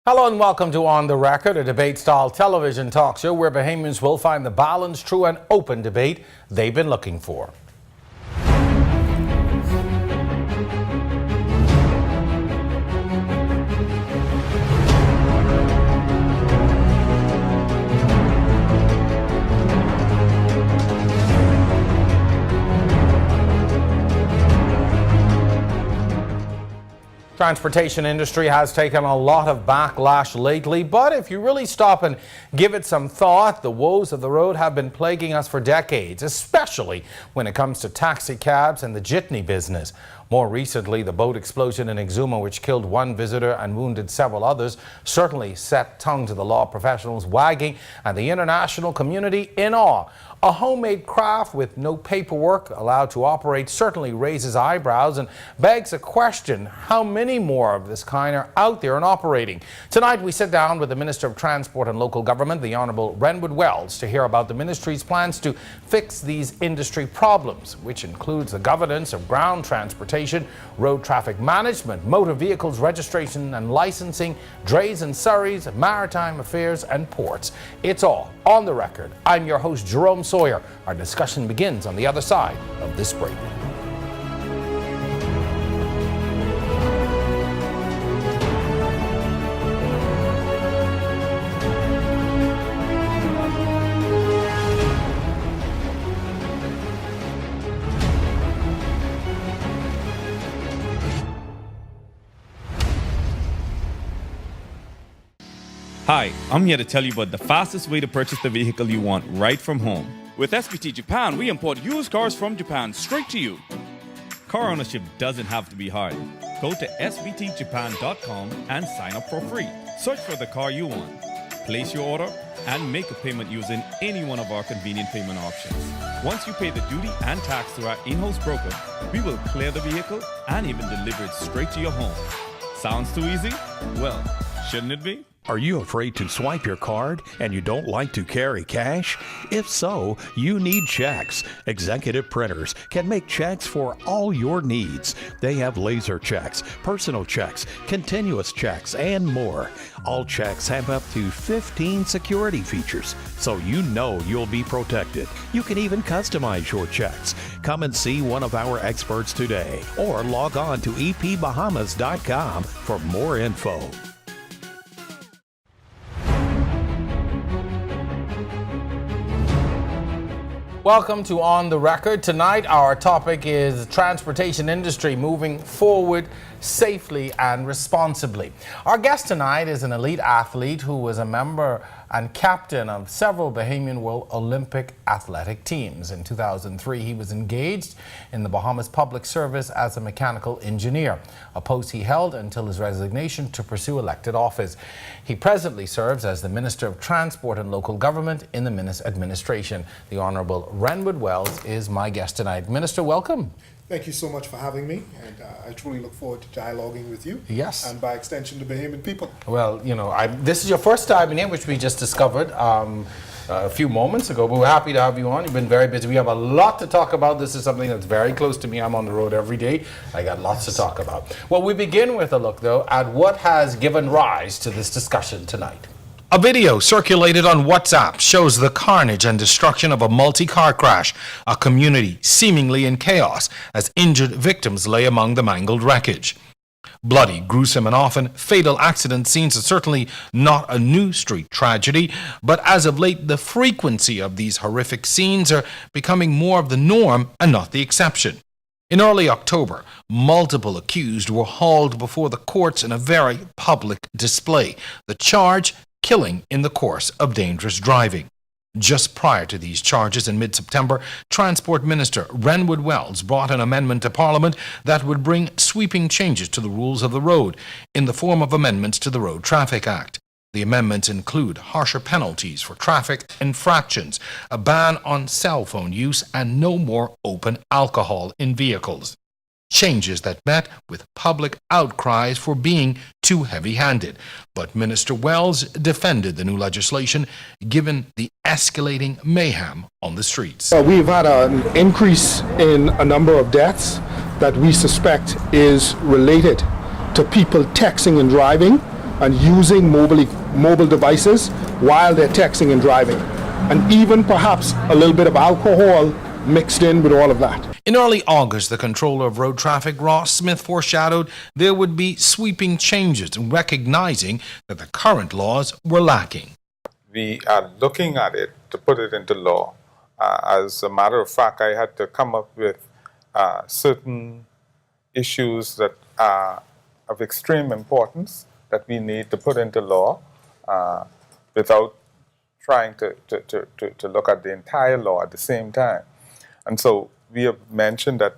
Hello and welcome to On the Record, a debate-style television talk show where Bahamians will find the balanced, true and open debate they've been looking for. Transportation industry has taken a lot of backlash lately, but if you really stop and give it some thought, the woes of the road have been plaguing us for decades, especially when it comes to taxi cabs and the jitney business. More recently, the boat explosion in Exuma, which killed one visitor and wounded several others, certainly set tongue to the law professionals wagging and the international community in awe. A homemade craft with no paperwork allowed to operate certainly raises eyebrows and begs a question: how many more of this kind are out there and operating? Tonight we sit down with the Minister of Transport and Local Government, the Honourable Renwood Wells, to hear about the ministry's plans to fix these industry problems, which includes the governance of ground transportation, road traffic management, motor vehicles registration and licensing, drays and surreys, maritime affairs and ports. It's all on the record. I'm your host, Jerome Sawyer. Our discussion begins on the other side of this break. Hi, I'm here to tell you about the fastest way to purchase the vehicle you want right from home. With SBT Japan, we import used cars from Japan straight to you. Car ownership doesn't have to be hard. Go to sbtjapan.com and sign up for free. Search for the car you want, place your order, and make a payment using any one of our convenient payment options. Once you pay the duty and tax through our in-house broker, we will clear the vehicle and even deliver it straight to your home. Sounds too easy? Well, shouldn't it be? Are you afraid to swipe your card and you don't like to carry cash? If so, you need checks. Executive Printers can make checks for all your needs. They have laser checks, personal checks, continuous checks, and more. All checks have up to 15 security features, so you know you'll be protected. You can even customize your checks. Come and see one of our experts today, or log on to epbahamas.com for more info. Welcome to On the Record. Tonight our topic is transportation industry moving forward safely and responsibly. Our guest tonight is an elite athlete who was a member and captain of several Bahamian World Olympic athletic teams. In 2003, he was engaged in the Bahamas Public Service as a mechanical engineer, a post he held until his resignation to pursue elected office. He presently serves as the Minister of Transport and Local Government in the Minis administration. The Honourable Renwood Wells is my guest tonight. Minister, welcome. Thank you so much for having me, and I truly look forward to dialoguing with you. Yes. And by extension, the Bahamian people. Well, you know, this is your first time in here, which we just discovered a few moments ago, but we're happy to have you on. You've been very busy. We have a lot to talk about. This is something that's very close to me. I'm on the road every day. I got lots to talk about. Well, we begin with a look, though, at what has given rise to this discussion tonight. A video circulated on WhatsApp shows the carnage and destruction of a multi-car crash, a community seemingly in chaos as injured victims lay among the mangled wreckage. Bloody, gruesome and often fatal accident scenes are certainly not a new street tragedy, but as of late the frequency of these horrific scenes are becoming more of the norm and not the exception. In early October, multiple accused were hauled before the courts in a very public display. The charge: killing in the course of dangerous driving. Just prior to these charges in mid-September, Transport Minister Renwood Wells brought an amendment to Parliament that would bring sweeping changes to the rules of the road in the form of amendments to the Road Traffic Act. The amendments include harsher penalties for traffic infractions, a ban on cell phone use, and no more open alcohol in vehicles. Changes that met with public outcries for being too heavy-handed. But Minister Wells defended the new legislation given the escalating mayhem on the streets. We've had an increase in a number of deaths that we suspect is related to people texting and driving and using mobile devices while they're texting and driving, and even perhaps a little bit of alcohol mixed in with all of that. In early August, the controller of road traffic, Ross Smith, foreshadowed there would be sweeping changes, recognizing that the current laws were lacking. We are looking at it to put it into law. As a matter of fact, I had to come up with certain issues that are of extreme importance that we need to put into law without trying to look at the entire law at the same time. And so we have mentioned that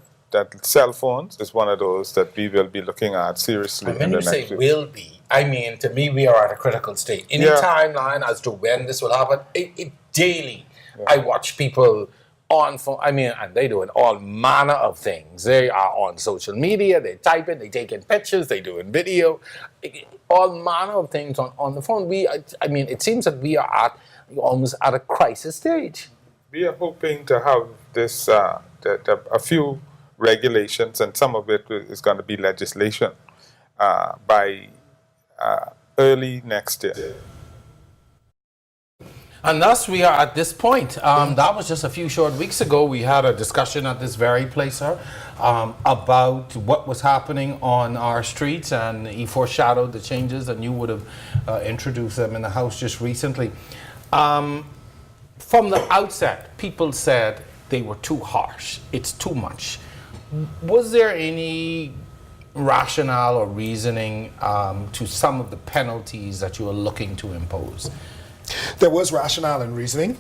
cell phones is one of those that we will be looking at seriously. And when you say will be, I mean, to me, we are at a critical state. Any timeline as to when this will happen, daily, I watch people on phone, and they doing all manner of things. They are on social media, they typing, they taking pictures, they doing video, all manner of things on the phone. It seems that we are almost at a crisis stage. We are hoping to have this, a few regulations, and some of it is going to be legislation by early next year. And thus we are at this point. That was just a few short weeks ago. We had a discussion at this very place, sir, about what was happening on our streets, and he foreshadowed the changes, and you would have introduced them in the House just recently. From the outset, people said they were too harsh. It's too much. Was there any rationale or reasoning to some of the penalties that you are looking to impose? There was rationale and reasoning.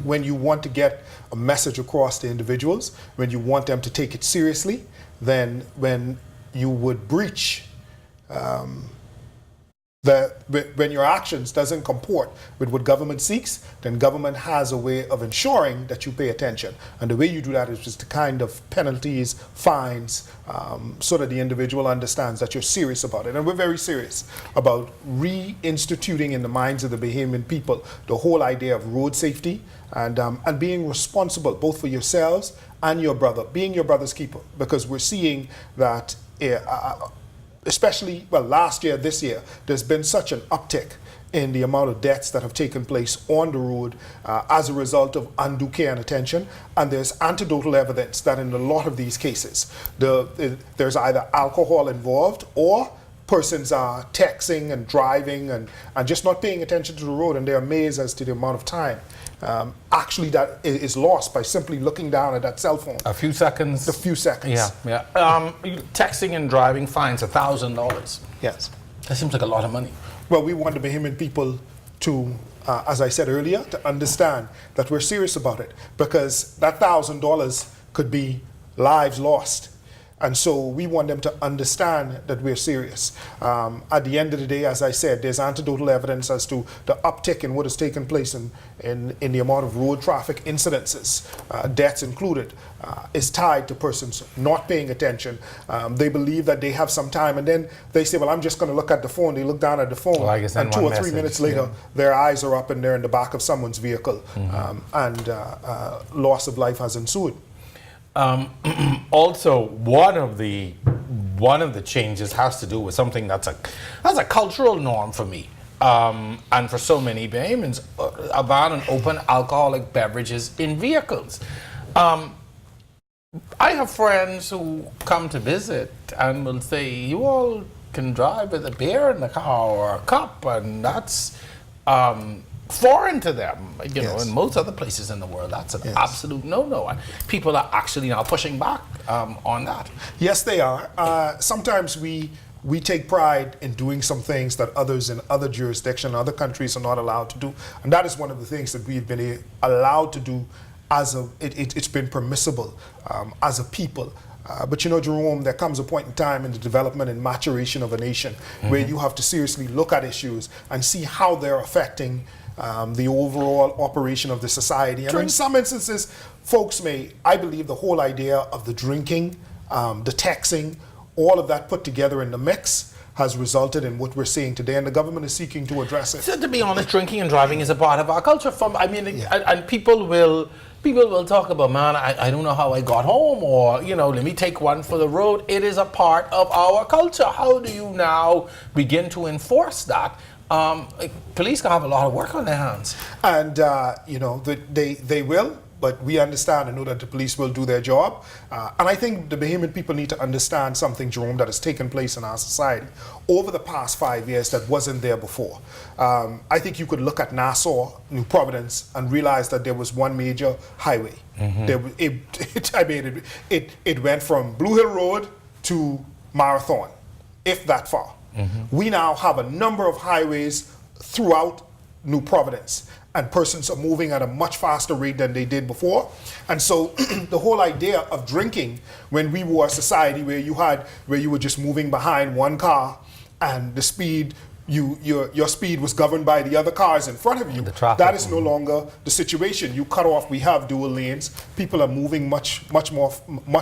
When you want to get a message across to individuals, when you want them to take it seriously, then when you would breach when your actions doesn't comport with what government seeks, then government has a way of ensuring that you pay attention. And the way you do that is just the kind of penalties, fines, so that the individual understands that you're serious about it. And we're very serious about reinstituting in the minds of the Bahamian people the whole idea of road safety and being responsible both for yourselves and your brother, being your brother's keeper, because we're seeing that especially, last year, this year, there's been such an uptick in the amount of deaths that have taken place on the road as a result of undue care and attention. And there's anecdotal evidence that in a lot of these cases, there's either alcohol involved or persons are texting and driving and just not paying attention to the road, and they're amazed as to the amount of time actually that is lost by simply looking down at that cell phone. A few seconds. Yeah. Texting and driving fines $1,000. Yes. That seems like a lot of money. Well, we want the Bahamian people to, as I said earlier, to understand that we're serious about it, because that $1,000 could be lives lost. And so we want them to understand that we're serious. At the end of the day, as I said, there's anecdotal evidence as to the uptick in what has taken place in the amount of road traffic incidences, deaths included, is tied to persons not paying attention. They believe that they have some time, and then they say, well, I'm just going to look at the phone. They look down at the phone, and 2 or 3 minutes later, their eyes are up and they're in the back of someone's vehicle, and loss of life has ensued. Also, one of the changes has to do with something that's a cultural norm for me, and for so many Bahamians, a ban on open alcoholic beverages in vehicles. I have friends who come to visit and will say, "You all can drive with a beer in the car or a cup," and that's foreign to them. You know, in most other places in the world, that's an absolute no-no. And people are actually now pushing back on that. Yes, they are. Sometimes we take pride in doing some things that others in other jurisdictions, other countries are not allowed to do. And that is one of the things that we've been allowed to do it's been permissible as a people. But you know, Jerome, there comes a point in time in the development and maturation of a nation where you have to seriously look at issues and see how they're affecting the overall operation of the society. And in some instances, folks I believe the whole idea of the drinking, the texting, all of that put together in the mix has resulted in what we're seeing today, and the government is seeking to address it. So to be honest, drinking and driving is a part of our culture. And people will talk about, man, I don't know how I got home, or let me take one for the road. It is a part of our culture. How do you now begin to enforce that? Police can have a lot of work on their hands. And they will. But we understand and know that the police will do their job. And I think the Bahamian people need to understand something, Jerome, that has taken place in our society over the past 5 years that wasn't there before. I think you could look at Nassau, New Providence, and realize that there was one major highway. It went from Blue Hill Road to Marathon, if that far. We now have a number of highways throughout New Providence, and persons are moving at a much faster rate than they did before. And so the whole idea of drinking, when we were a society where you were just moving behind one car, and the speed, your speed was governed by the other cars in front of you, that is no longer the situation. You cut off, we have dual lanes, people are moving much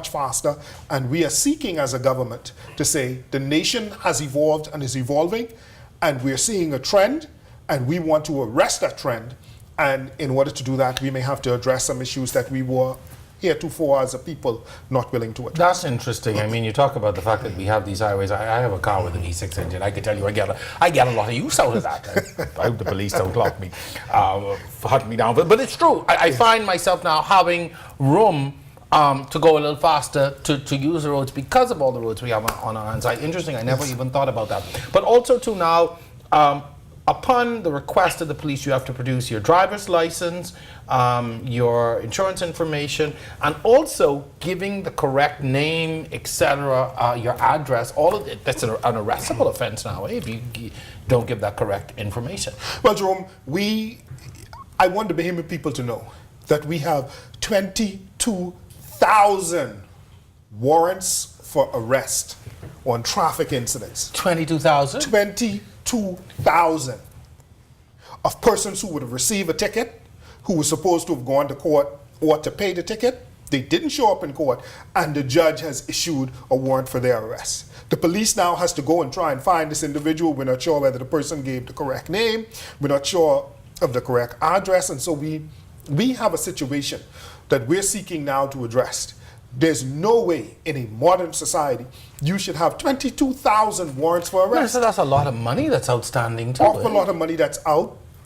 faster, and we are seeking as a government to say the nation has evolved and is evolving, and we're seeing a trend, and we want to arrest that trend. And in order to do that, we may have to address some issues that we were heretofore as a people not willing to address. That's interesting. I mean, you talk about the fact that we have these highways. I have a car with an E6 engine. I can tell you I get a lot of use out of that. I hope the police don't lock me, hunt me down. But it's true. I find myself now having room to go a little faster, to use the roads because of all the roads we have on our hands. Interesting. I never even thought about that. But also too now, upon the request of the police, you have to produce your driver's license, your insurance information, and also giving the correct name, etc., your address. All of it, that's an arrestable offense now, if you don't give that correct information. Well, Jerome, I want the Bahamian people to know that we have 22,000 warrants for arrest on traffic incidents. 22,000? 22,000 of persons who would have received a ticket, who were supposed to have gone to court or to pay the ticket. They didn't show up in court, and the judge has issued a warrant for their arrest. The police now has to go and try and find this individual. We're not sure whether the person gave the correct name. We're not sure of the correct address, and so we have a situation that we're seeking now to address. There's no way in a modern society you should have 22,000 warrants for arrest. So that's a lot of money that's outstanding too. Awful lot of money that's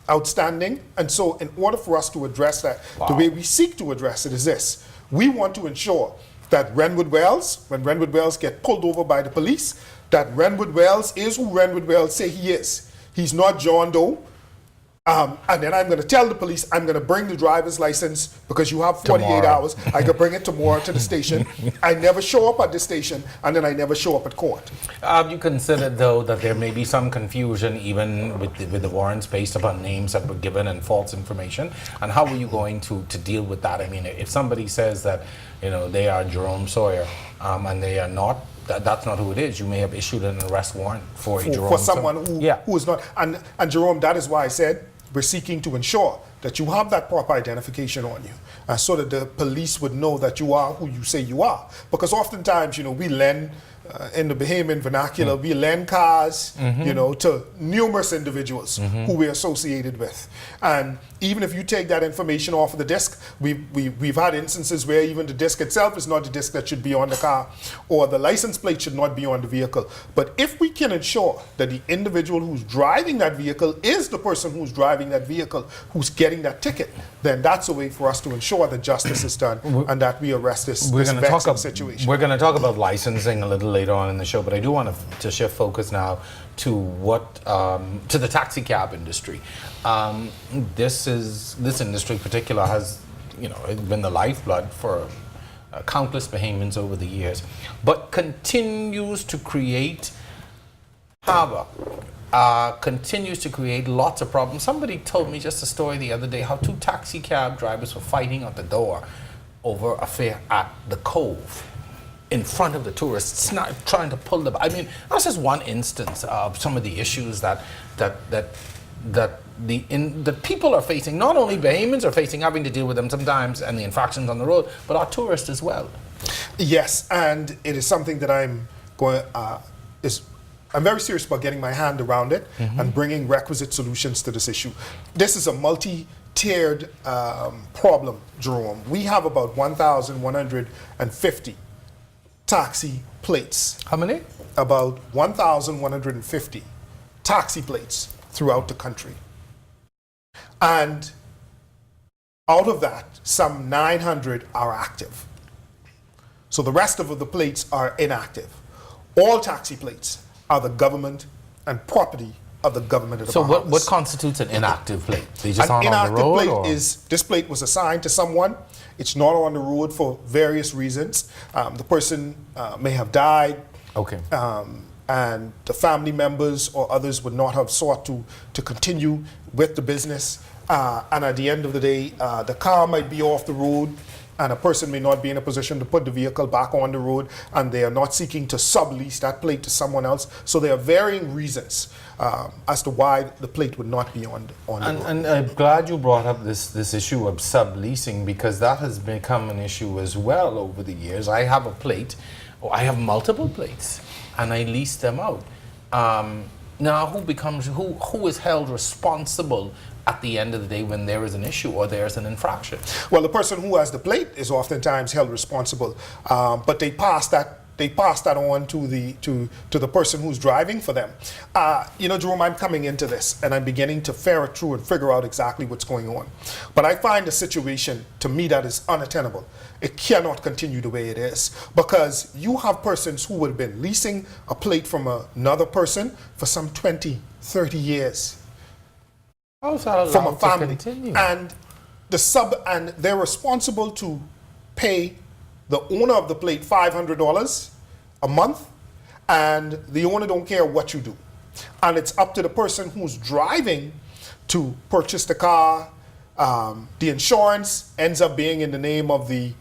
outstanding. And so in order for us to address that, the way we seek to address it is this. We want to ensure that Renwood Wells, when Renwood Wells get pulled over by the police, that Renwood Wells is who Renwood Wells say he is. He's not John Doe. And then I'm going to tell the police I'm going to bring the driver's license because you have 48 hours. I can bring it tomorrow to the station. I never show up at the station, and then I never show up at court. Have you considered, though, that there may be some confusion even with the warrants based upon names that were given and false information? And how are you going to deal with that? I mean, if somebody says that they are Jerome Sawyer and they are not, that's not who it is. You may have issued an arrest warrant for someone who is not. And Jerome, that is why I said we're seeking to ensure that you have that proper identification on you, so that the police would know that you are who you say you are. Because oftentimes, we lend, in the Bahamian vernacular, we lend cars, to numerous individuals who we're associated with. And even if you take that information off of the disc, we've had instances where even the disc itself is not the disc that should be on the car, or the license plate should not be on the vehicle. But if we can ensure that the individual who's driving that vehicle is the person who's driving that vehicle, who's getting that ticket, then that's a way for us to ensure that justice is done and that we arrest this vexing situation. We're going to talk about licensing a little later on in the show, but I do want to shift focus now to to the taxi cab industry. This industry in particular has been the lifeblood for countless Bahamians over the years, but continues to create havoc, continues to create lots of problems. Somebody told me just a story the other day how 2 taxi cab drivers were fighting at the door over a fare at the Cove in front of the tourists, not trying to pull them. I mean, that's just one instance of some of the issues that the people are facing. Not only Bahamians are facing, having to deal with them sometimes, and the infractions on the road, but our tourists as well. Yes, and it is something that I'm going is I'm very serious about getting my hand around it and bringing requisite solutions to this issue. This is a multi-tiered problem, Jerome. We have about 1,150 taxi plates. How many? About 1,150 taxi plates throughout the country. And out of that, some 900 are active. So the rest of the plates are inactive. All taxi plates are the government and property of the government of the So Bahamas. what constitutes an inactive plate? They just An aren't on the inactive road? plate Or? is, this plate was assigned to someone. It's not on the road for various reasons. The person may have died, Okay. and the family members or others would not have sought to continue with the business. And at the end of the day, the car might be off the road, and a person may not be in a position to put the vehicle back on the road, and they are not seeking to sublease that plate to someone else. So there are varying reasons as to why the plate would not be on the road. And I'm glad you brought up this issue of subleasing, because that has become an issue as well over the years. I have a plate, or I have multiple plates, and I lease them out. Now, who is held responsible at the end of the day when there is an issue or there's an infraction? Well, the person who has the plate is oftentimes held responsible, but they pass that on to the person who's driving for them. Jerome, I'm coming into this and I'm beginning to ferret through and figure out exactly what's going on. But I find the situation, to me, that is unattainable. It cannot continue the way it is, because you have persons who would have been leasing a plate from another person for some 20, 30 years. How is that From a allowed to family, continue? and they're responsible to pay the owner of the plate $500 a month, and the owner don't care what you do, and it's up to the person who's driving to purchase the car. The insurance ends up being in the name of the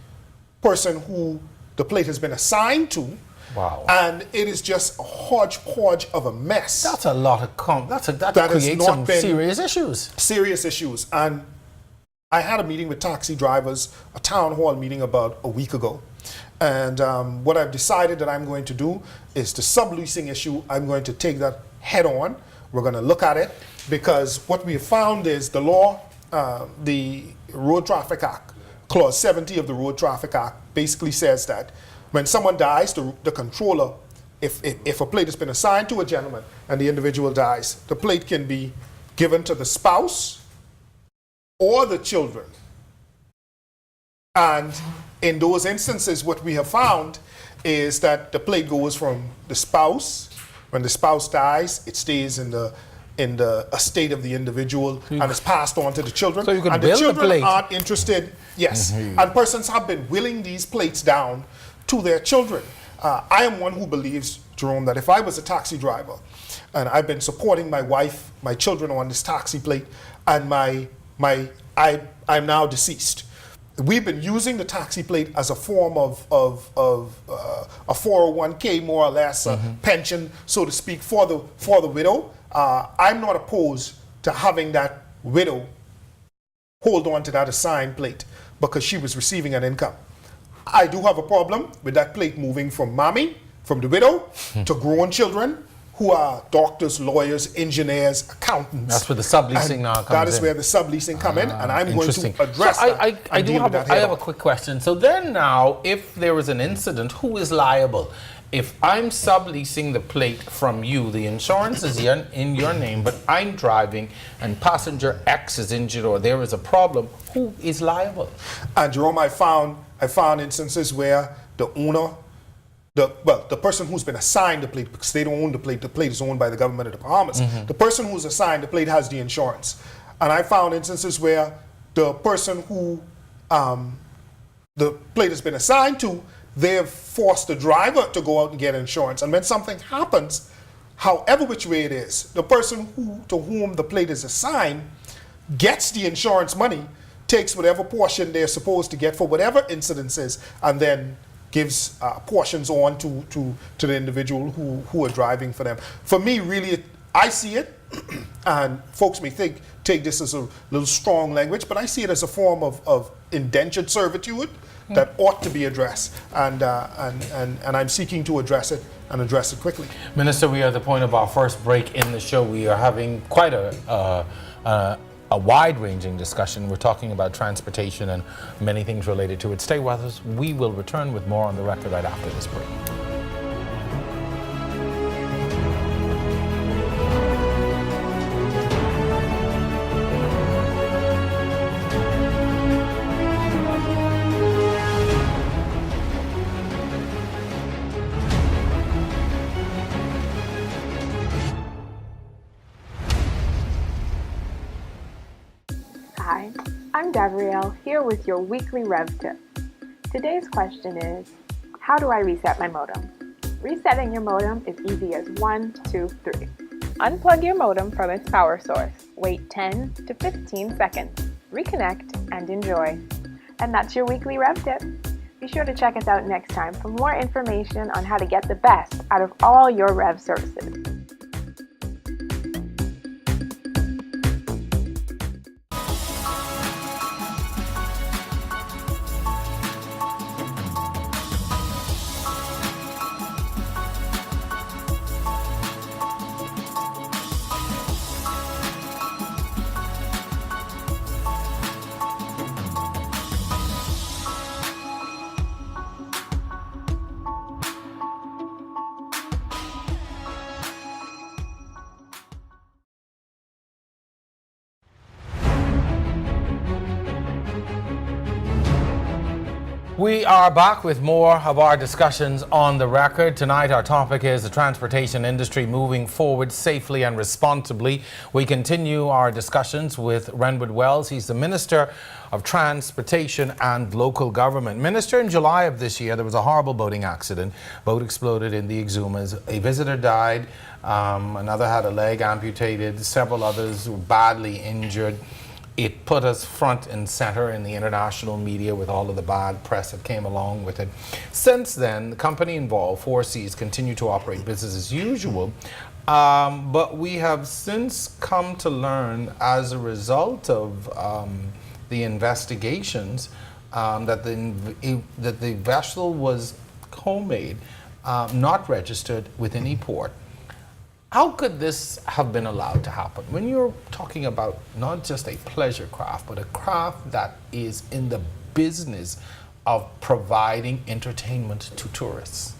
person who the plate has been assigned to. Wow. And it is just a hodgepodge of a mess. That's a lot of that That has creates not some been- serious issues. Serious issues. And I had a meeting with taxi drivers, a town hall meeting about a week ago. And what I've decided that I'm going to do is the subleasing issue, I'm going to take that head on. We're going to look at it, because what we have found is the law, the Road Traffic Act, Clause 70 of the Road Traffic Act basically says that when someone dies, the controller, if a plate has been assigned to a gentleman and the individual dies, the plate can be given to the spouse or the children. And in those instances, what we have found is that the plate goes from the spouse. When the spouse dies, it stays in the estate of the individual and is passed on to the children. So you could and bill the the children plate. aren't interested. Yes, and persons have been willing these plates down to their children. I am one who believes, Jerome, that if I was a taxi driver and I've been supporting my wife, my children on this taxi plate, and I'm now deceased. We've been using the taxi plate as a form of a 401k, more or less, a pension, so to speak, for the widow. I'm not opposed to having that widow hold on to that assigned plate because she was receiving an income. I do have a problem with that plate moving from mommy, from the widow, to grown children who are doctors, lawyers, engineers, accountants. That's where the subleasing And now comes that is in. where the subleasing come in, and I'm going to Interesting. address So that. I and do deal have with that I head have a on. quick question. So then now, if there is an incident, who is liable? If I'm subleasing the plate from you, the insurance is in your name, but I'm driving and passenger X is injured or there is a problem, who is liable? And Jerome, I found instances where the owner, the person who's been assigned the plate, because they don't own the plate is owned by the government of the Bahamas. The person who's assigned the plate has the insurance. And I found instances where the person who the plate has been assigned to, they've forced the driver to go out and get insurance. And when something happens, however which way it is, the person to whom the plate is assigned gets the insurance money, takes whatever portion they're supposed to get for whatever incidences, and then gives portions on to the individual who are driving for them. For me, really, I see it And folks may take this as a little strong language, but I see it as a form of indentured servitude that ought to be addressed, and I'm seeking to address it and address it quickly. Minister, we are at the point of our first break in the show. We are having quite a wide-ranging discussion. We're talking about transportation and many things related to it. Stay with us. We will return with more on the record right after this break. Hi, I'm Davriel, here with your weekly Rev tip. Today's question is, how do I reset my modem? Resetting your modem is easy as 1, 2, 3. Unplug your modem from its power source. Wait 10 to 15 seconds. Reconnect and enjoy. And that's your weekly Rev tip. Be sure to check us out next time for more information on how to get the best out of all your Rev services. We are back with more of our discussions on the record. Tonight our topic is the transportation industry moving forward safely and responsibly. We continue our discussions with Renwood Wells. He's the Minister of Transportation and Local Government. Minister, in July of this year there was a horrible boating accident. Boat exploded in the Exumas. A visitor died, another had a leg amputated, several others were badly injured. It put us front and center in the international media with all of the bad press that came along with it. Since then, the company involved, Four Seas, continue to operate business as usual. But we have since come to learn, as a result of the investigations, that the vessel was homemade, not registered with any port. How could this have been allowed to happen? When you're talking about not just a pleasure craft, but a craft that is in the business of providing entertainment to tourists.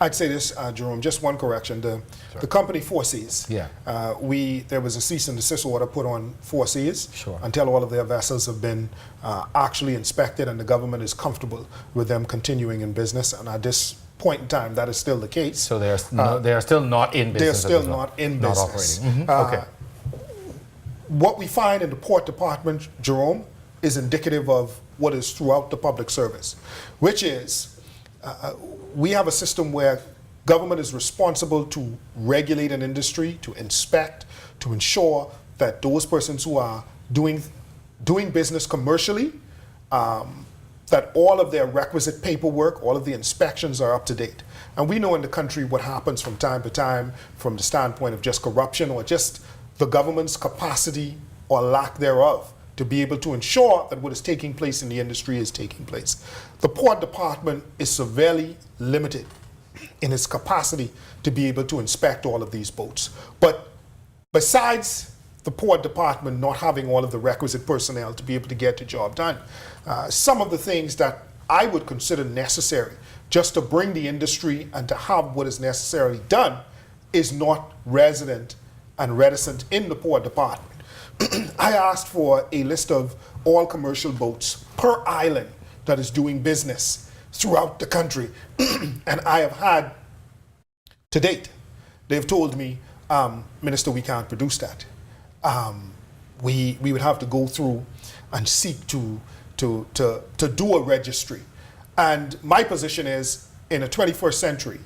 I'd say this, Jerome, just one correction. The company Four Seas, Yeah. There was a cease and desist order put on Four Seas Sure. until all of their vessels have been actually inspected and the government is comfortable with them continuing in business. And at this point in time, that is still the case. So they are still not in business. They're still not in not business. operating. Okay. What we find in the Port Department, Jerome, is indicative of what is throughout the public service, which is we have a system where government is responsible to regulate an industry, to inspect, to ensure that those persons who are doing business commercially, that all of their requisite paperwork, all of the inspections are up to date. And we know in the country what happens from time to time from the standpoint of just corruption or just the government's capacity or lack thereof to be able to ensure that what is taking place in the industry is taking place. The Port Department is severely limited in its capacity to be able to inspect all of these boats. But besides the Port Department not having all of the requisite personnel to be able to get the job done, some of the things that I would consider necessary just to bring the industry and to have what is necessarily done is not resident and reticent in the Port Department. I asked for a list of all commercial boats per island that is doing business throughout the country. And I have had, to date, they've told me, Minister, we can't produce that. We would have to go through and seek to do a registry. And my position is, in the 21st century,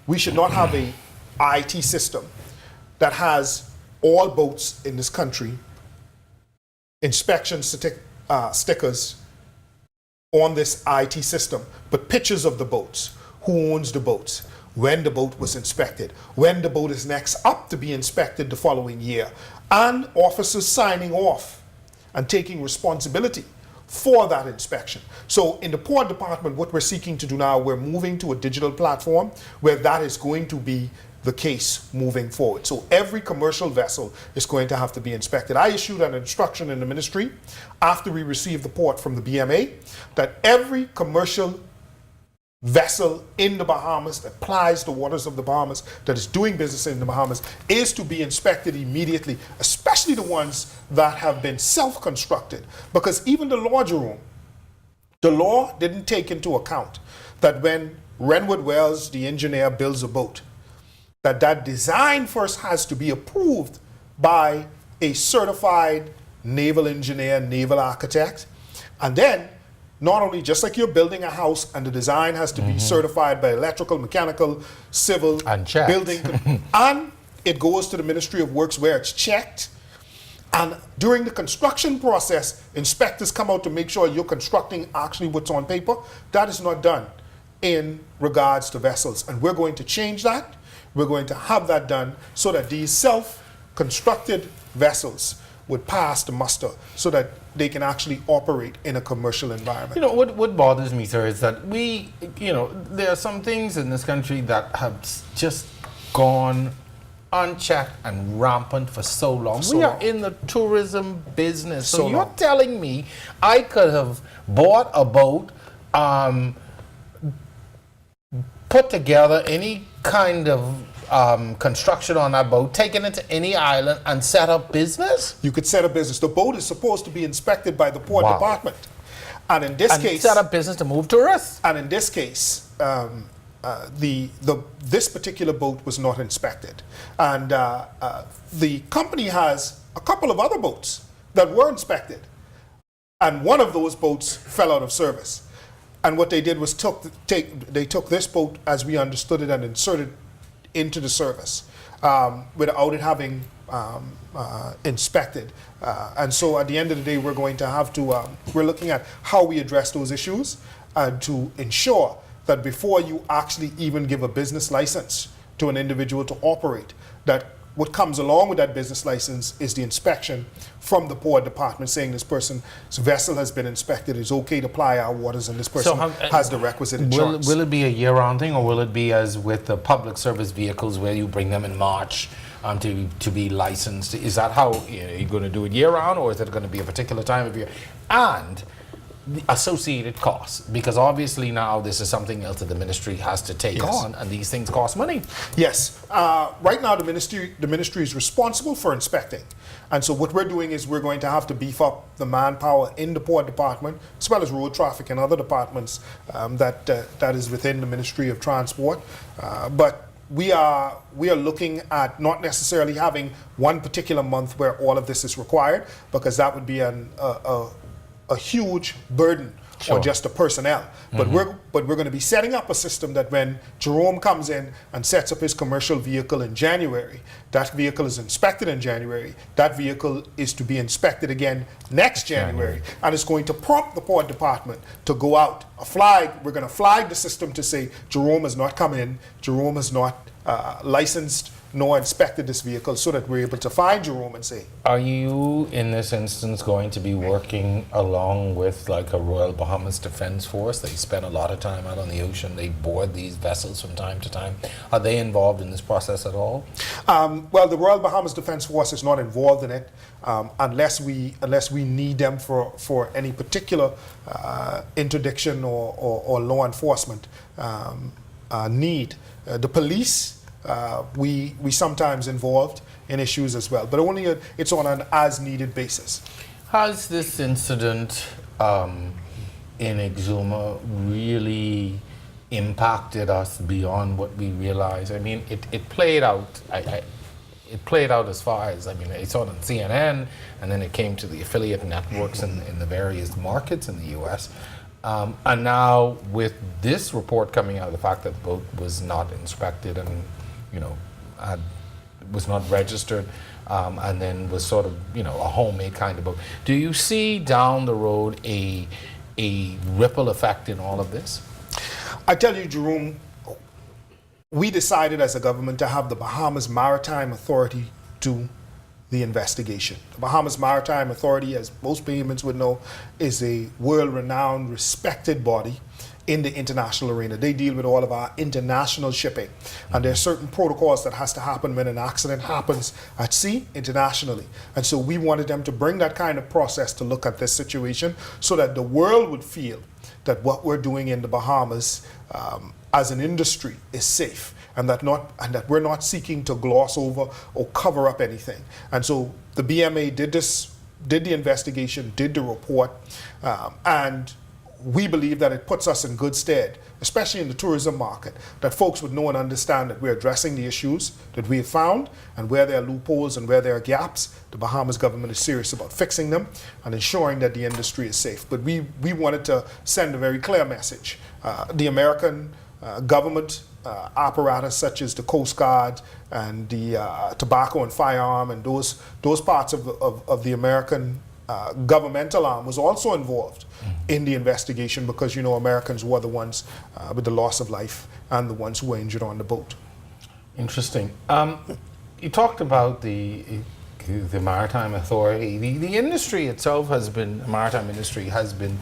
we should not have a IT system that has all boats in this country, inspection stickers on this IT system, but pictures of the boats, who owns the boats, when the boat was inspected, when the boat is next up to be inspected the following year, and officers signing off and taking responsibility for that inspection. So in the Port Department, what we're seeking to do now, we're moving to a digital platform where that is going to be the case moving forward. So every commercial vessel is going to have to be inspected. I issued an instruction in the ministry after we received the port from the BMA that every commercial vessel in the Bahamas that plies the waters of the Bahamas, that is doing business in the Bahamas, is to be inspected immediately, especially the ones that have been self-constructed. Because even the law, Jerome, the law didn't take into account that when Renwood Wells, the engineer, builds a boat, that design first has to be approved by a certified naval engineer, naval architect, and then not only, just like you're building a house and the design has to be certified by electrical, mechanical, civil, and checked. building, and it goes to the Ministry of Works where it's checked. And during the construction process, inspectors come out to make sure you're constructing actually what's on paper. That is not done in regards to vessels. And we're going to change that. We're going to have that done so that these self-constructed vessels would pass the muster so that they can actually operate in a commercial environment. You know, what bothers me, sir, is that there are some things in this country that have just gone unchecked and rampant for so long. We are in the tourism business. So you're telling me I could have bought a boat, put together any kind of construction on that boat, taken it to any island and set up business? You could set up business. The boat is supposed to be inspected by the Port Department. And in this case... set up business to move tourists? And in this case, this particular boat was not inspected. And the company has a couple of other boats that were inspected. And one of those boats fell out of service. And what they did was they took this boat, as we understood it, and inserted into the service without it having inspected. And so at the end of the day, we're going to have to, we're looking at how we address those issues to ensure that before you actually even give a business license to an individual to operate, that what comes along with that business license is the inspection from the Port Department saying this person's vessel has been inspected, it's okay to ply our waters, and this person has the requisite insurance. Will it be a year-round thing, or will it be as with the public service vehicles where you bring them in March to be licensed? Is that how you're going to do it year-round, or is it going to be a particular time of year? And the associated costs, because obviously now this is something else that the ministry has to take on, and these things cost money. Yes. Right now the ministry is responsible for inspecting, and so what we're doing is we're going to have to beef up the manpower in the Port Department as well as road traffic and other departments that is within the Ministry of Transport. But we are looking at not necessarily having one particular month where all of this is required, because that would be a huge burden on just the personnel. But we're going to be setting up a system that when Jerome comes in and sets up his commercial vehicle in January, that vehicle is inspected in January, that vehicle is to be inspected again next January, and it's going to prompt the Port Department to go out, we're going to flag the system to say Jerome has not come in, Jerome has not licensed nor inspected this vehicle, so that we're able to find Jerome and say. Are you, in this instance, going to be working along with like a Royal Bahamas Defense Force? They spend a lot of time out on the ocean. They board these vessels from time to time. Are they involved in this process at all? Well, the Royal Bahamas Defense Force is not involved in it unless we need them for any particular interdiction or law enforcement need. The police, we sometimes involved in issues as well, but only it's on an as-needed basis. Has this incident in Exuma really impacted us beyond what we realize? I mean, it played out. It played out as far as, I mean, I saw it on CNN, and then it came to the affiliate networks in the various markets in the U.S. And now with this report coming out, the fact that the boat was not inspected and was not registered, and then was sort of a homemade kind of boat. Do you see down the road a ripple effect in all of this? I tell you, Jerome, we decided as a government to have the Bahamas Maritime Authority do the investigation. The Bahamas Maritime Authority, as most Bahamians would know, is a world-renowned, respected body in the international arena. They deal with all of our international shipping. And there are certain protocols that has to happen when an accident happens at sea internationally. And so we wanted them to bring that kind of process to look at this situation so that the world would feel that what we're doing in the Bahamas as an industry is safe, and that we're not seeking to gloss over or cover up anything. And so the BMA did the investigation, did the report, and we believe that it puts us in good stead, especially in the tourism market, that folks would know and understand that we're addressing the issues that we have found, and where there are loopholes and where there are gaps, the Bahamas government is serious about fixing them and ensuring that the industry is safe. But we wanted to send a very clear message. The American government apparatus such as the Coast Guard and the tobacco and firearm and those parts of the American governmental arm was also involved in the investigation, because Americans were the ones with the loss of life and the ones who were injured on the boat. Interesting. You talked about the Maritime Authority. The industry itself maritime industry has been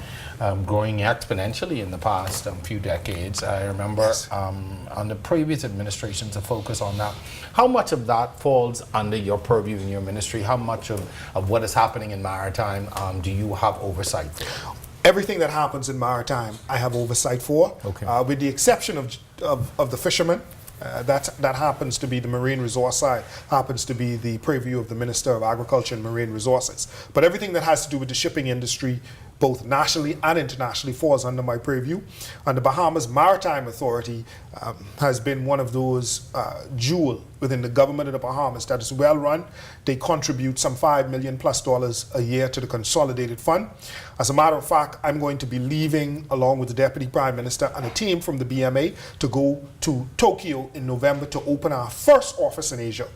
growing exponentially in the past few decades. I remember Yes. on the previous administrations a focus on that. How much of that falls under your purview in your ministry? How much of what is happening in maritime do you have oversight for? Everything that happens in maritime, I have oversight for, Okay. With the exception of the fishermen. That happens to be the marine resource side, happens to be the purview of the Minister of Agriculture and Marine Resources. But everything that has to do with the shipping industry, both nationally and internationally, falls under my purview. And the Bahamas Maritime Authority has been one of those jewels within the government of the Bahamas that is well run. They contribute some $5 million plus a year to the consolidated fund. As a matter of fact, I'm going to be leaving along with the Deputy Prime Minister and a team from the BMA to go to Tokyo in November to open our first office in Asia.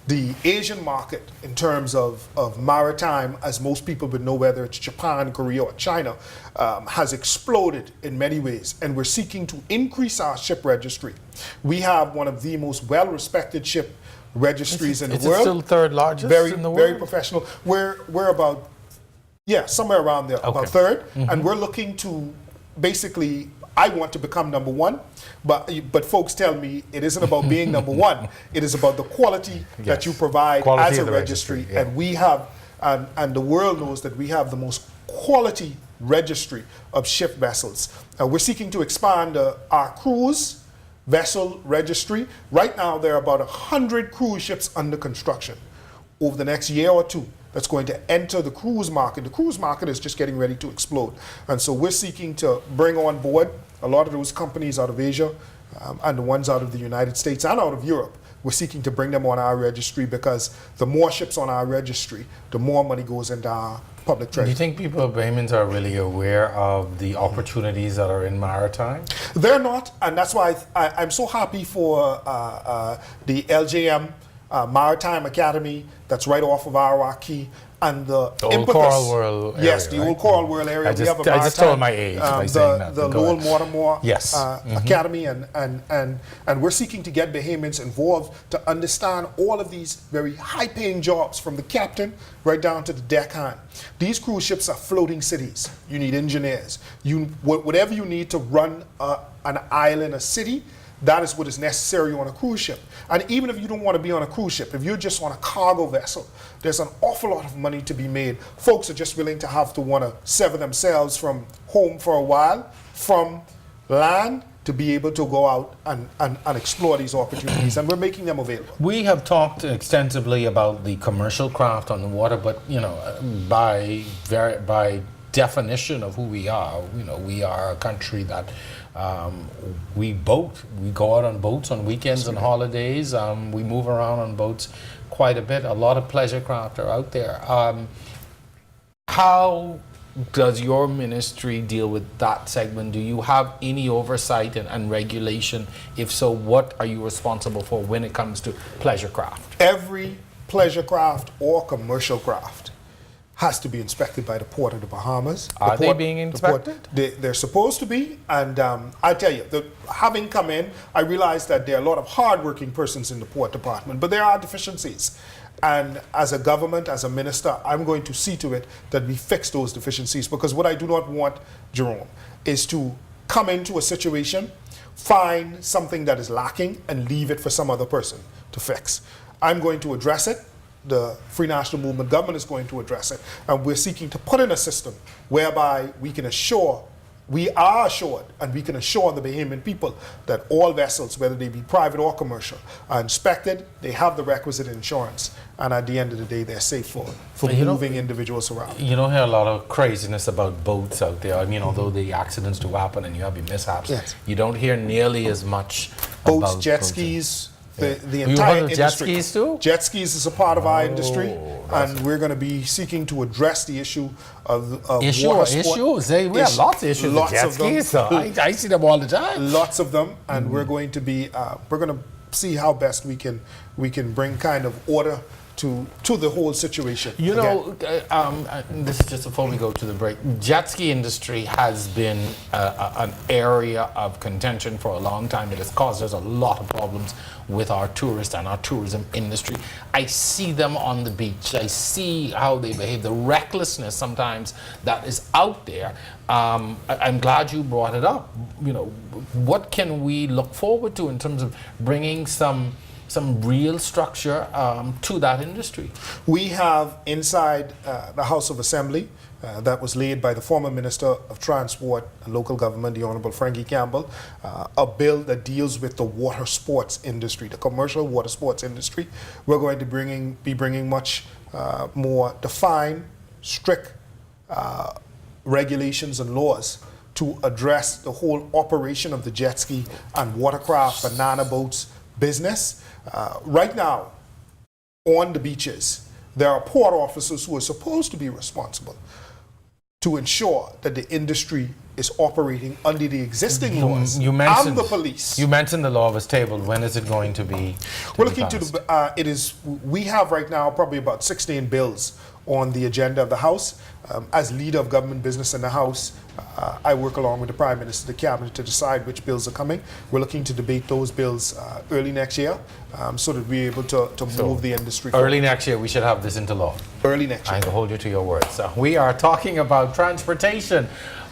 The Asian market, in terms of maritime, as most people would know, whether it's Japan, Korea, or China, has exploded in many ways, and we're seeking to increase our ship registry. We have one of the most well-respected ship registries in the world. It's still third largest in the world? Very professional. We're about, somewhere around there, about third, and we're looking to basically, I want to become number one, but folks tell me it isn't about being number one. It is about the quality that you provide Quality as a of the registry. yeah. And we have, and the world knows that we have the most quality registry of ship vessels. We're seeking to expand our cruise vessel registry. Right now, there are about 100 cruise ships under construction. Over the next year or two, that's going to enter the cruise market. The cruise market is just getting ready to explode. And so we're seeking to bring on board a lot of those companies out of Asia and the ones out of the United States and out of Europe. We're seeking to bring them on our registry, because the more ships on our registry, the more money goes into our public Do treasury. you think people, Bahamians, are really aware of the opportunities that are in maritime? They're not, and that's why I'm so happy for the LJM Maritime Academy that's right off of Arawak Key, and the Old Coral World area, Yes, the right? Old Coral World area. I just told my age by saying that. The Go Lowell ahead. Mortimer Yes. Academy, and we're seeking to get Bahamians involved to understand all of these very high-paying jobs, from the captain right down to the deckhand. These cruise ships are floating cities. You need engineers. Whatever you need to run an island, a city, that is what is necessary on a cruise ship. And even if you don't want to be on a cruise ship, if you're just on a cargo vessel, there's an awful lot of money to be made. Folks are just willing to want to sever themselves from home for a while, from land, to be able to go out and explore these opportunities, and we're making them available. We have talked extensively about the commercial craft on the water, but by definition of who we are, we are a country that we boat. We go out on boats on weekends and holidays. We move around on boats quite a bit. A lot of pleasure craft are out there. How does your ministry deal with that segment? Do you have any oversight and regulation? If so, what are you responsible for when it comes to pleasure craft? Every pleasure craft or commercial craft has to be inspected by the Port of the Bahamas. Are they being inspected? They're supposed to be, and I tell you, having come in, I realized that there are a lot of hardworking persons in the Port Department, but there are deficiencies. And as a government, as a minister, I'm going to see to it that we fix those deficiencies, because what I do not want, Jerome, is to come into a situation, find something that is lacking, and leave it for some other person to fix. I'm going to address it. The Free National Movement government is going to address it. And we're seeking to put in a system whereby we are assured, and we can assure the Bahamian people that all vessels, whether they be private or commercial, are inspected, they have the requisite insurance, and at the end of the day, they're safe for moving individuals around. You don't hear a lot of craziness about boats out there. I mean, although the accidents do happen and you have your mishaps, Yes. you don't hear nearly as much Boats, about jet boats. skis, the You entire heard of jet industry. skis too? Jet skis is a part of our industry, that's and we're going to be seeking to address the issue of Issue water or sport. issues? We have lots of issues with Lots jet of them. skis. So I see them all the time. Lots of them, and we're going to be see how best we can bring kind of order to the whole situation. You Again, know, this is just before we go to the break. Jet ski industry has been an area of contention for a long time. It has caused us a lot of problems with our tourists and our tourism industry. I see them on the beach. I see how they behave, the recklessness sometimes that is out there. I'm glad you brought it up. You know, what can we look forward to in terms of bringing some real structure to that industry? we have inside the House of Assembly that was laid by the former Minister of Transport and Local Government, the Honorable Frankie Campbell, a bill that deals with the water sports industry, the commercial water sports industry. We're going to be bringing much more defined, strict regulations and laws to address the whole operation of the jet ski and watercraft, banana boats business. Right now, on the beaches, there are port officers who are supposed to be responsible to ensure that the industry is operating under the existing laws. You mentioned and the police. You mentioned the law was tabled. When is it going to be? We're looking to we have right now probably about 16 bills on the agenda of the House. As leader of government business in the House, I work along with the Prime Minister, the Cabinet, to decide which bills are coming. We're looking to debate those bills early next year, so that we're able to move the industry forward. Early next year, we should have this into law. Early next year. I hold you to your word. So we are talking about transportation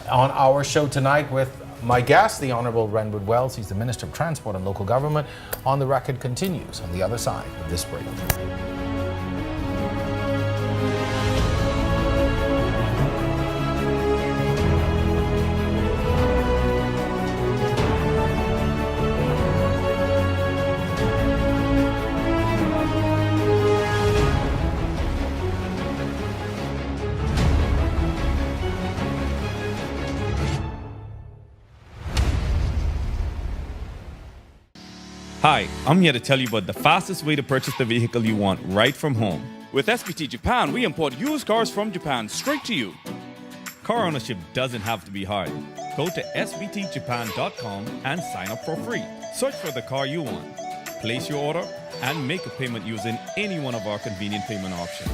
on our show tonight with my guest, the Honorable Renwood Wells. He's the Minister of Transport and Local Government. On the Record continues on the other side of this break. Hi, I'm here to tell you about the fastest way to purchase the vehicle you want right from home. With SBT Japan, we import used cars from Japan straight to you. Car ownership doesn't have to be hard. Go to sbtjapan.com and sign up for free. Search for the car you want. Place your order and make a payment using any one of our convenient payment options.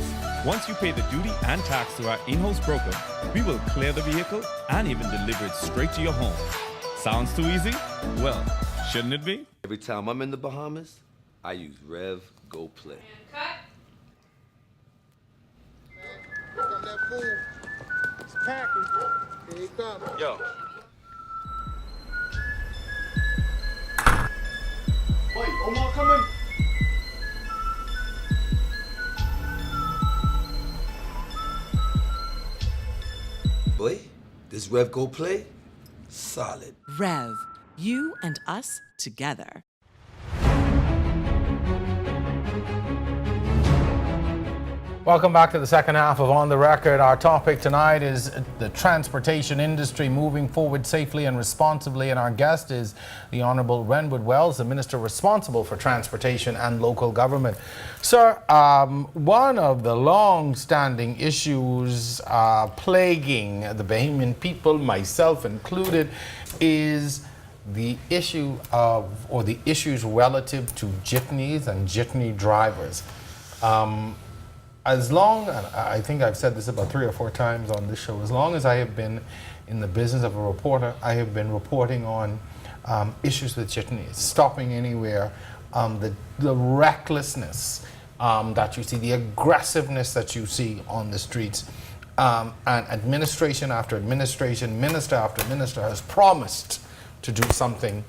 Once you pay the duty and tax to our in-house broker, we will clear the vehicle and even deliver it straight to your home. Sounds too easy? Well, shouldn't it be? Every time I'm in the Bahamas, I use Rev Go Play. Got that food. It's packing. Here he comes. Yo. Wait, Omar coming. Boy, this Rev Go Play, solid. Rev, you and us together. Welcome back to the second half of On the Record. Our topic tonight is the transportation industry moving forward safely and responsibly, and our guest is the Honourable Renwood Wells, the Minister responsible for transportation and local government. Sir, one of the long-standing issues plaguing the Bahamian people, myself included, is the issue of, or the issues relative to jitneys and jitney drivers. as long, and I think I've said this about 3 or 4 times on this show, as long as I have been in the business of a reporter, I have been reporting on issues with jitneys, stopping anywhere, the recklessness that you see, the aggressiveness that you see on the streets. And administration after administration, minister after minister has promised to do something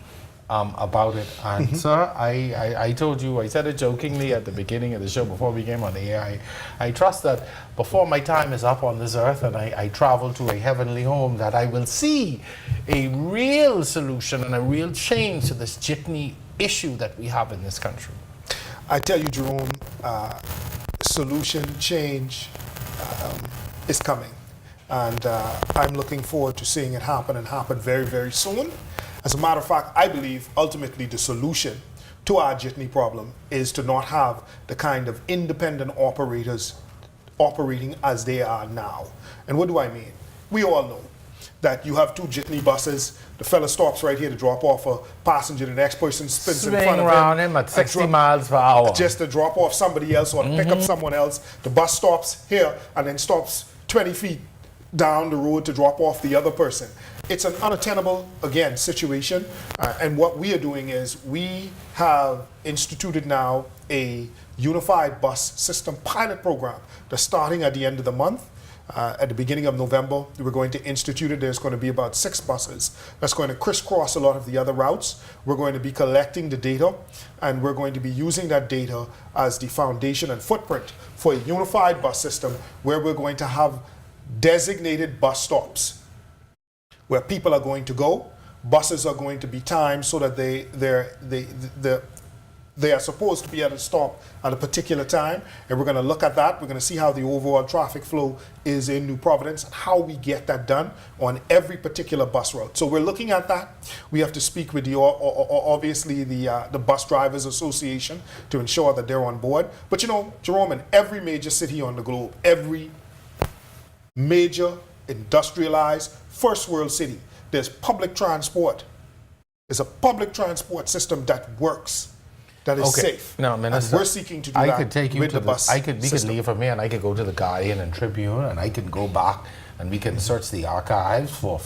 about it. And sir, I told you, I said it jokingly at the beginning of the show before we came on the air, I trust that before my time is up on this earth and I travel to a heavenly home, that I will see a real solution and a real change to this jitney issue that we have in this country. I tell you, Jerome, solution, change is coming. And I'm looking forward to seeing it happen and happen very, very soon. As a matter of fact, I believe ultimately the solution to our jitney problem is to not have the kind of independent operators operating as they are now. And what do I mean? We all know that you have 2 jitney buses, the fella stops right here to drop off a passenger, the next person spins in front of around him at 60 miles per hour. Just to drop off somebody else or to pick up someone else. The bus stops here and then stops 20 feet down the road to drop off the other person. It's an unattainable, again, situation. And what we are doing is we have instituted now a unified bus system pilot program that's starting at the end of the month. At the beginning of November, we're going to institute it. There's going to be about 6 buses that's going to crisscross a lot of the other routes. We're going to be collecting the data, and we're going to be using that data as the foundation and footprint for a unified bus system where we're going to have designated bus stops where people are going to go. Buses are going to be timed so that they are supposed to be at a stop at a particular time, and we're going to look at that. We're going to see how the overall traffic flow is in New Providence and how we get that done on every particular bus route. So we're looking at that. We have to speak with obviously the Bus Drivers Association to ensure that they're on board. But you know, Jerome, in every major city on the globe, every major industrialized first world city, there's public transport. There's a public transport system that works, that is safe. Now, Minister, and we're seeking to do that could take you with to the bus we could system. leave from here and I could go to the Guardian and Tribune and I can go back and we can search the archives for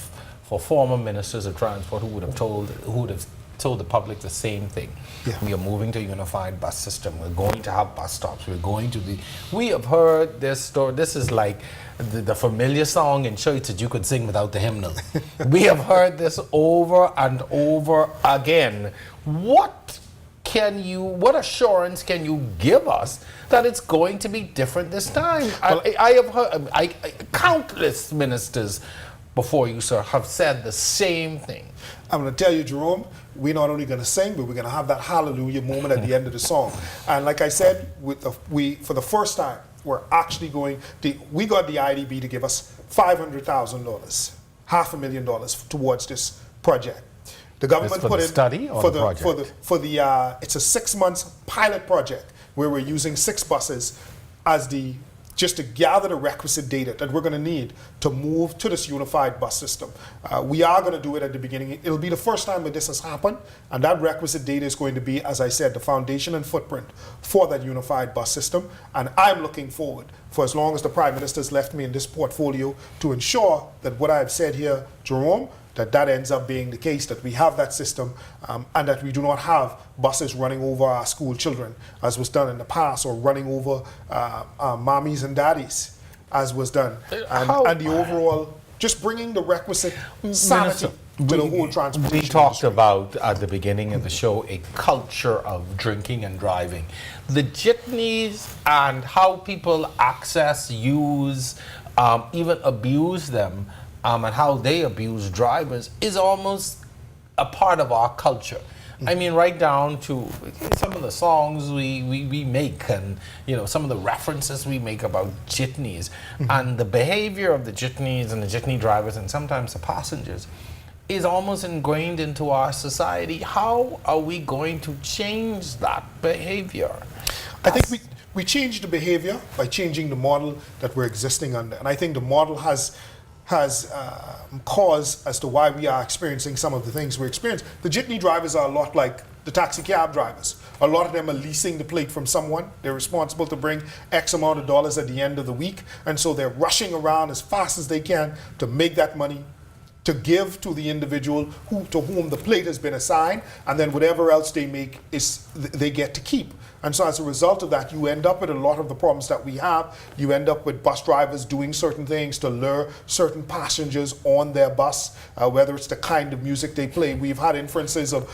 former ministers of transport who would have told the public the same thing. Yeah. We are moving to a unified bus system. We're going to have bus stops. We have heard this story. This is like the familiar song in church that you could sing without the hymnal. We have heard this over and over again. What assurance can you give us that it's going to be different this time? Well, I have heard countless ministers before you, sir, have said the same thing. I'm going to tell you, Jerome, we're not only going to sing, but we're going to have that hallelujah moment at the end of the song. And like I said, for the first time, we're actually we got the IDB to give us $500,000, $500,000 towards this project. The government put in study or the project? It's a 6-month pilot project where we're using 6 buses as just to gather the requisite data that we're going to need to move to this unified bus system. We are going to do it at the beginning. It'll be the first time that this has happened, and that requisite data is going to be, as I said, the foundation and footprint for that unified bus system. And I'm looking forward, for as long as the Prime Minister's left me in this portfolio, to ensure that what I've said here, Jerome, that ends up being the case, that we have that system and that we do not have buses running over our school children, as was done in the past, or running over mommies and daddies, as was done. And the overall, just bringing the requisite sanity to the whole transportation We talked industry. about, at the beginning of the show, a culture of drinking and driving. The jitneys and how people access, use, even abuse them, and how they abuse drivers is almost a part of our culture. I mean, right down to some of the songs we make, and some of the references we make about jitneys, and the behavior of the jitneys and the jitney drivers, and sometimes the passengers, is almost ingrained into our society. How are we going to change that behavior? I think we change the behavior by changing the model that we're existing under, and I think the model has cause as to why we are experiencing some of the things we're experiencing. The jitney drivers are a lot like the taxi cab drivers. A lot of them are leasing the plate from someone. They're responsible to bring X amount of dollars at the end of the week. And so they're rushing around as fast as they can to make that money, to give to the individual to whom the plate has been assigned, and then whatever else they make is they get to keep. And so as a result of that, you end up with a lot of the problems that we have. You end up with bus drivers doing certain things to lure certain passengers on their bus, whether it's the kind of music they play. We've had inferences of,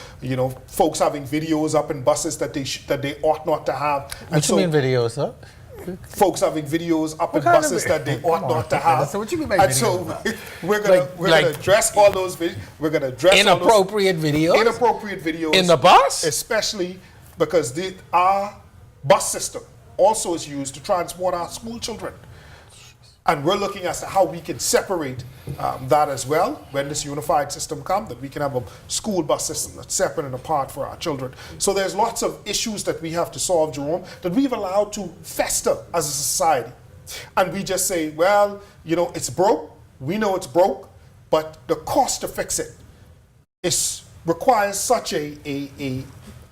folks having videos up in buses that they ought not to have. What you mean videos, huh? Folks having videos up in buses that they ought not to have. So what you mean by and videos? so we're gonna address all those videos. We're gonna address inappropriate videos. Inappropriate videos in the bus, especially because our bus system also is used to transport our school children. And we're looking as to how we can separate that as well when this unified system comes, that we can have a school bus system that's separate and apart for our children. So there's lots of issues that we have to solve, Jerome, that we've allowed to fester as a society. And we just say, well, it's broke. We know it's broke, but the cost to fix it requires such a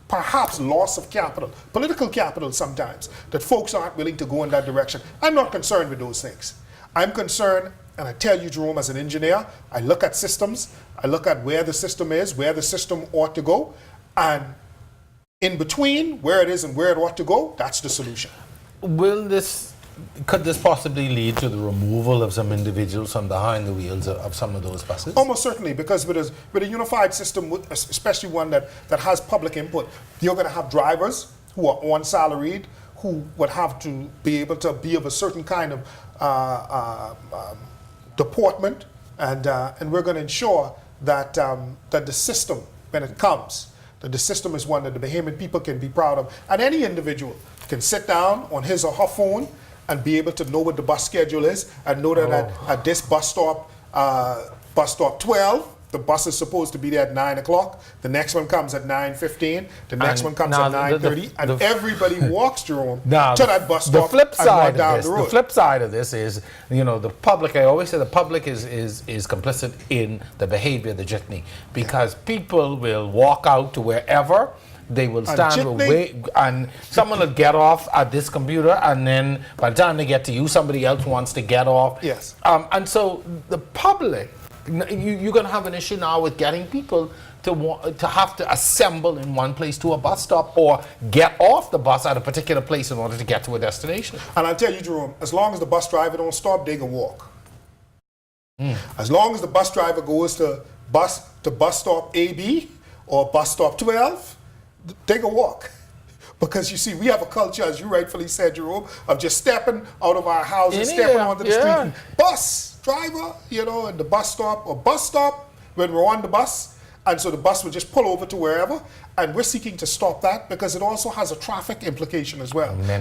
perhaps loss of capital, political capital sometimes, that folks aren't willing to go in that direction. I'm not concerned with those things. I'm concerned, and I tell you, Jerome, as an engineer, I look at systems, I look at where the system is, where the system ought to go, and in between where it is and where it ought to go, that's the solution. Could this possibly lead to the removal of some individuals from behind the wheels of some of those buses? Almost certainly, because with a unified system, especially one that has public input, you're going to have drivers who are on salaried, who would have to be able to be of a certain kind of deportment, and we're going to ensure that that the system, when it comes, that the system is one that the Bahamian people can be proud of, and any individual can sit down on his or her phone and be able to know what the bus schedule is, and know that at this bus stop 12, the bus is supposed to be there at 9 o'clock. The next one comes at 9:15. The next one comes at 9:30, and everybody walks, Jerome, to that bus stop. The flip side down of this, the road. the flip side of this is, the public. I always say the public is complicit in the behavior of the jitney, because people will walk out to wherever. They will stand away, and someone will get off at this computer, and then by the time they get to you, somebody else wants to get off. Yes. And so the public, you're going to have an issue now with getting people to have to assemble in one place to a bus stop, or get off the bus at a particular place in order to get to a destination. And I'll tell you, Jerome, as long as the bus driver don't stop, they can walk. As long as the bus driver goes to bus stop AB or bus stop 12, they can walk. Because you see, we have a culture, as you rightfully said, Jerome, of just stepping out of our houses, stepping onto the street. Bus driver, at the bus stop, when we're on the bus, and so the bus will just pull over to wherever, and we're seeking to stop that, because it also has a traffic implication as well. When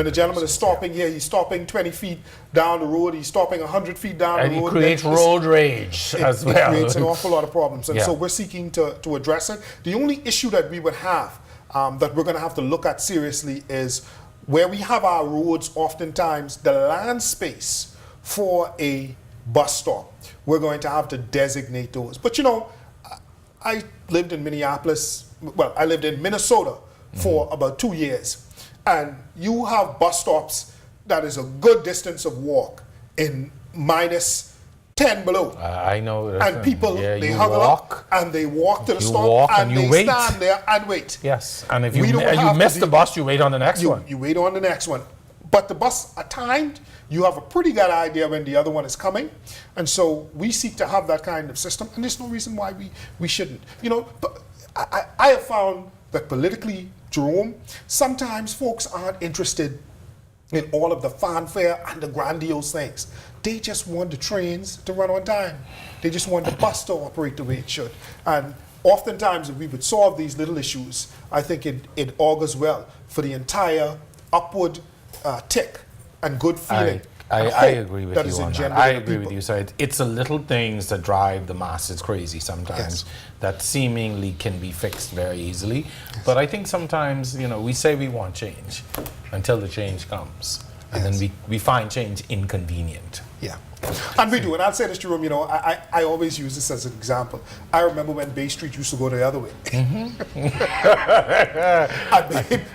the gentleman is stopping here, he's stopping 20 feet down the road, he's stopping 100 feet down the road. And he creates road rage as well. It creates an awful lot of problems, and so we're seeking to address it. The only issue that we would have, that we're going to have to look at seriously, is where we have our roads, oftentimes the land space for a bus stop. We're going to have to designate those. But I lived in I lived in Minnesota for about 2 years. And you have bus stops that is a good distance of walk in minus 10 below. I know. And people, they huddle up and they walk to the stop and they stand there and wait. Yes, and if you miss the bus, you wait on the next one. You wait on the next one. But the bus are timed. You have a pretty good idea when the other one is coming. And so we seek to have that kind of system. And there's no reason why we shouldn't. But I have found that politically, Jerome, sometimes folks aren't interested in all of the fanfare and the grandiose things. They just want the trains to run on time. They just want the bus to operate the way it should. And oftentimes, if we would solve these little issues, I think it augurs well for the entire upward tick and good feeling. I agree with you on that. I agree with you. So it's the little things that drive the masses crazy sometimes, that seemingly can be fixed very easily. Yes. But I think sometimes, we say we want change until the change comes. And then we find change inconvenient. Yeah. And we do. And I'll say this, Jerome, I always use this as an example. I remember when Bay Street used to go the other way. And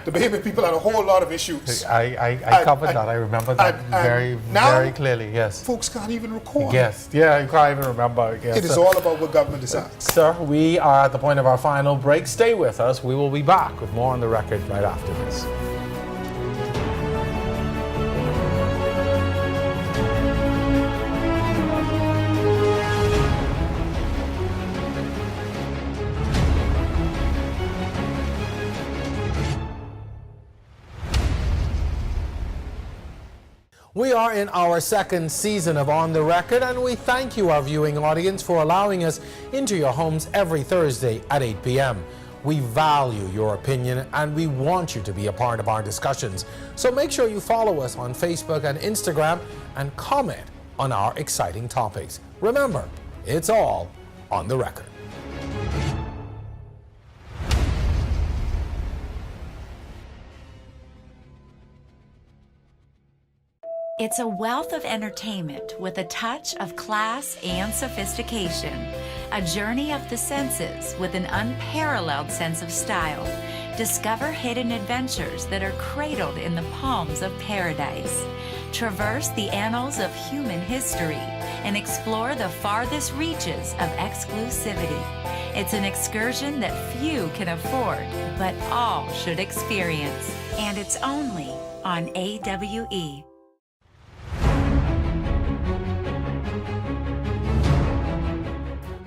the Bahamian people had a whole lot of issues. I covered that. I remember that very clearly, yes. Folks can't even recall. Yes, yeah, you can't even remember. Yes. It is all about what government decides. Sir, we are at the point of our final break. Stay with us. We will be back with more on the record right after this. We are in our second season of On the Record, and we thank you, our viewing audience, for allowing us into your homes every Thursday at 8 p.m. We value your opinion, and we want you to be a part of our discussions. So make sure you follow us on Facebook and Instagram and comment on our exciting topics. Remember, it's all on the record. It's a wealth of entertainment with a touch of class and sophistication. A journey of the senses with an unparalleled sense of style. Discover hidden adventures that are cradled in the palms of paradise. Traverse the annals of human history and explore the farthest reaches of exclusivity. It's an excursion that few can afford, but all should experience. And it's only on AWE.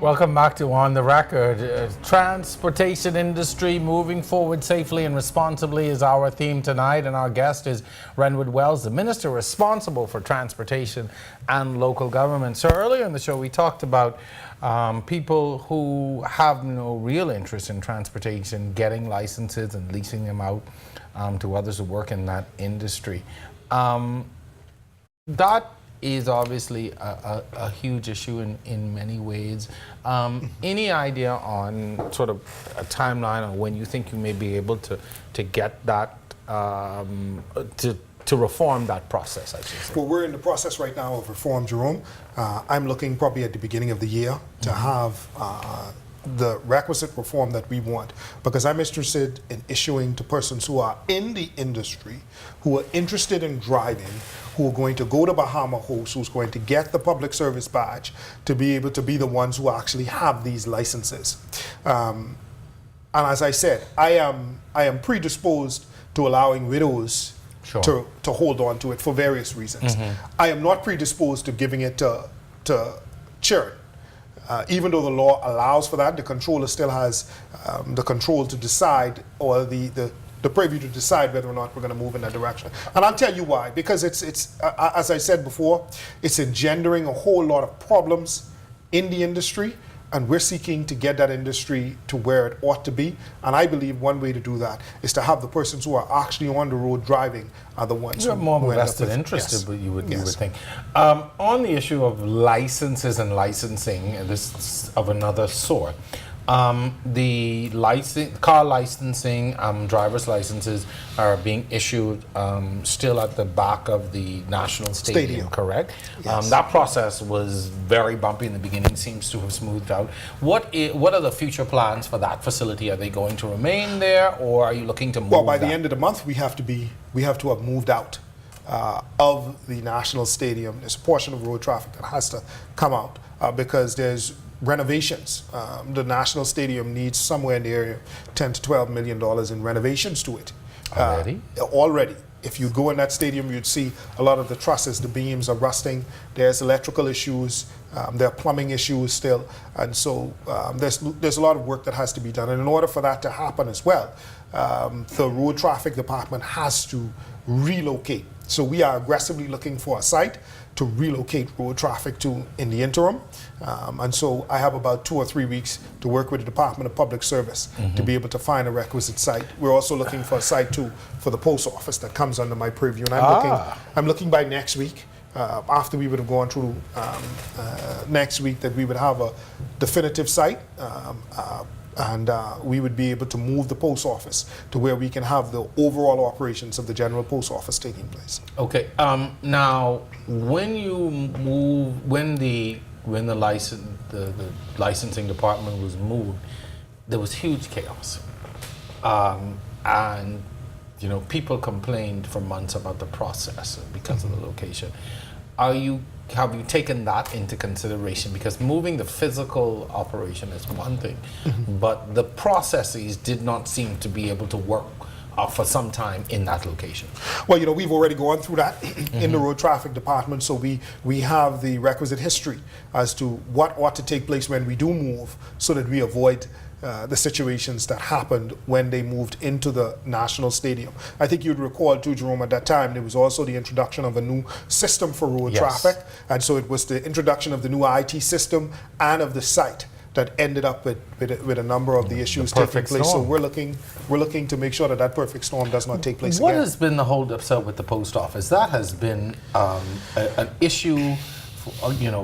Welcome back to On the Record. Transportation industry moving forward safely and responsibly is our theme tonight, and our guest is Renwood Wells, the Minister responsible for transportation and local government. So earlier in the show we talked about people who have no real interest in transportation getting licenses and leasing them out to others who work in that industry. That is obviously a huge issue in many ways. Any idea on sort of a timeline on when you think you may be able to get that, to reform that process, I should say? Well, we're in the process right now of reform, Jerome. I'm looking probably at the beginning of the year to have the requisite reform that we want, because I'm interested in issuing to persons who are in the industry, who are interested in driving, who are going to go to Bahama Host, who's going to get the public service badge, to be able to be the ones who actually have these licenses. And as I said, I am predisposed to allowing widows to hold on to it for various reasons. I am not predisposed to giving it to children. Even though the law allows for that, the controller still has the control to decide, or the preview to decide whether or not we're going to move in that direction. And I'll tell you why. Because it's as I said before, it's engendering a whole lot of problems in the industry, and we're seeking to get that industry to where it ought to be. And I believe one way to do that is to have the persons who are actually on the road driving are the ones who are more vested interested, but you would think. On the issue of licenses and licensing, this is of another sort. The car licensing, driver's licenses are being issued still at the back of the National Stadium. Correct? Yes. That process was very bumpy in the beginning, seems to have smoothed out. What are the future plans for that facility? Are they going to remain there, or are you looking to move? Well, by the end of the month, we have to have moved out of the National Stadium. There's a portion of road traffic that has to come out because there's renovations. The National Stadium needs somewhere in the area of $10 to $12 million in renovations to it. Already. If you go in that stadium, you'd see a lot of the trusses, the beams are rusting. There's electrical issues. There are plumbing issues still. And so there's a lot of work that has to be done. And in order for that to happen as well, the road traffic department has to relocate. So we are aggressively looking for a site to relocate road traffic to in the interim. And so I have about 2 or 3 weeks to work with the Department of Public Service to be able to find a requisite site. We're also looking for a site too for the post office that comes under my purview. And I'm looking by next week, after we would have gone through next week, that we would have a definitive site And we would be able to move the post office to where we can have the overall operations of the general post office taking place. Okay. Now, when you move, when the licensing department was moved, there was huge chaos, and people complained for months about the process because of the location. Have you taken that into consideration? Because moving the physical operation is one thing, but the processes did not seem to be able to work for some time in that location. Well, we've already gone through that in the road traffic department, so we have the requisite history as to what ought to take place when we do move, so that we avoid the situations that happened when they moved into the National Stadium. I think you'd recall too, Jerome, at that time there was also the introduction of a new system for road traffic, and so it was the introduction of the new IT system and of the site that ended up with a number of the issues taking place. Storm. So we're looking to make sure that perfect storm does not take place What again. has been the hold-up, sir, with the post office? That has been an issue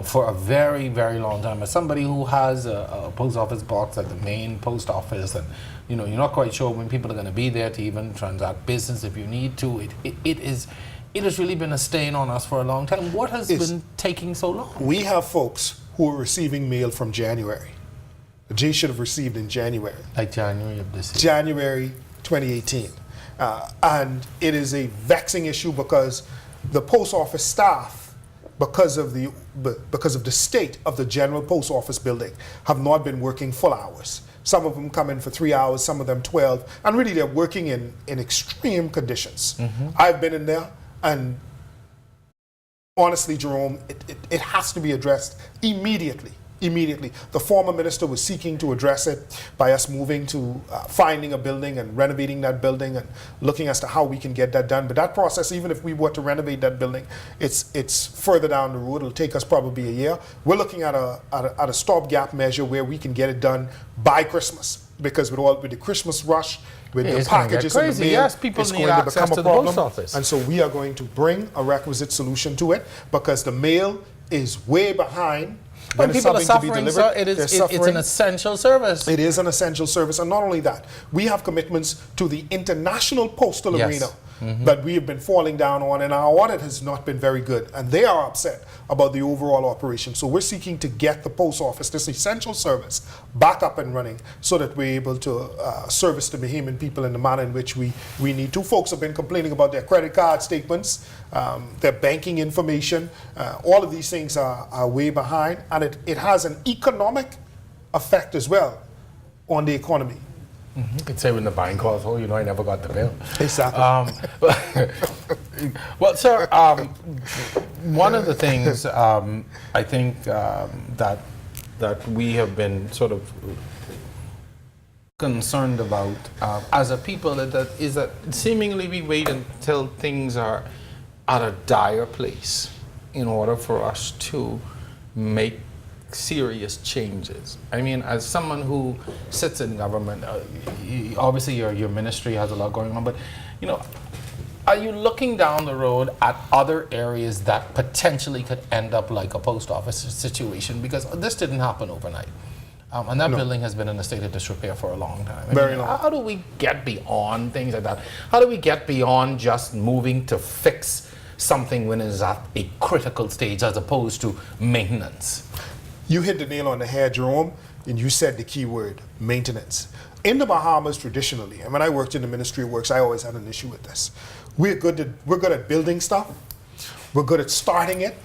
for a very, very long time. As somebody who has a post office box at the main post office, and you're not quite sure when people are going to be there to even transact business if you need to, it has really been a stain on us for a long time. What has been taking so long? We have folks who are receiving mail from January. They should have received in January. Like January of this year. January 2018. And it is a vexing issue because the post office staff, because of the state of the general post office building, have not been working full hours. Some of them come in for 3 hours, some of them 12, and really they're working in extreme conditions. I've been in there, and honestly, Jerome, it has to be addressed immediately. The former minister was seeking to address it by us moving to finding a building and renovating that building and looking as to how we can get that done. But that process, even if we were to renovate that building, it's further down the road. It'll take us probably a year. We're looking at a stopgap measure where we can get it done by Christmas, because with the Christmas rush, with the packages in the mail, yes, people it's need going to access become to a the problem. post office. And so we are going to bring a requisite solution to it, because the mail is way behind. When people are suffering, sir, it's an essential service. It is an essential service, and not only that, we have commitments to the international postal arena that we have been falling down on, and our audit has not been very good, and they are upset about the overall operation. So we're seeking to get the post office, this essential service, back up and running so that we're able to service the Bahamian people in the manner in which we need to. Folks have been complaining about their credit card statements, their banking information. All of these things are way behind, and it has an economic effect as well on the economy. You could say when the bank calls, I never got the bill. Exactly. Well, sir, one of the things I think that we have been sort of concerned about as a people is that seemingly we wait until things are at a dire place in order for us to make serious changes. I mean, as someone who sits in government, obviously your ministry has a lot going on, but are you looking down the road at other areas that potentially could end up like a post office situation? Because this didn't happen overnight. And that building has been in a state of disrepair for a long time. Very long. How do we get beyond things like that? How do we get beyond just moving to fix something when it is at a critical stage as opposed to maintenance? You hit the nail on the head, Jerome, and you said the key word, maintenance. In the Bahamas, traditionally, and when I worked in the Ministry of Works, I always had an issue with this. We're good at building stuff. We're good at starting it.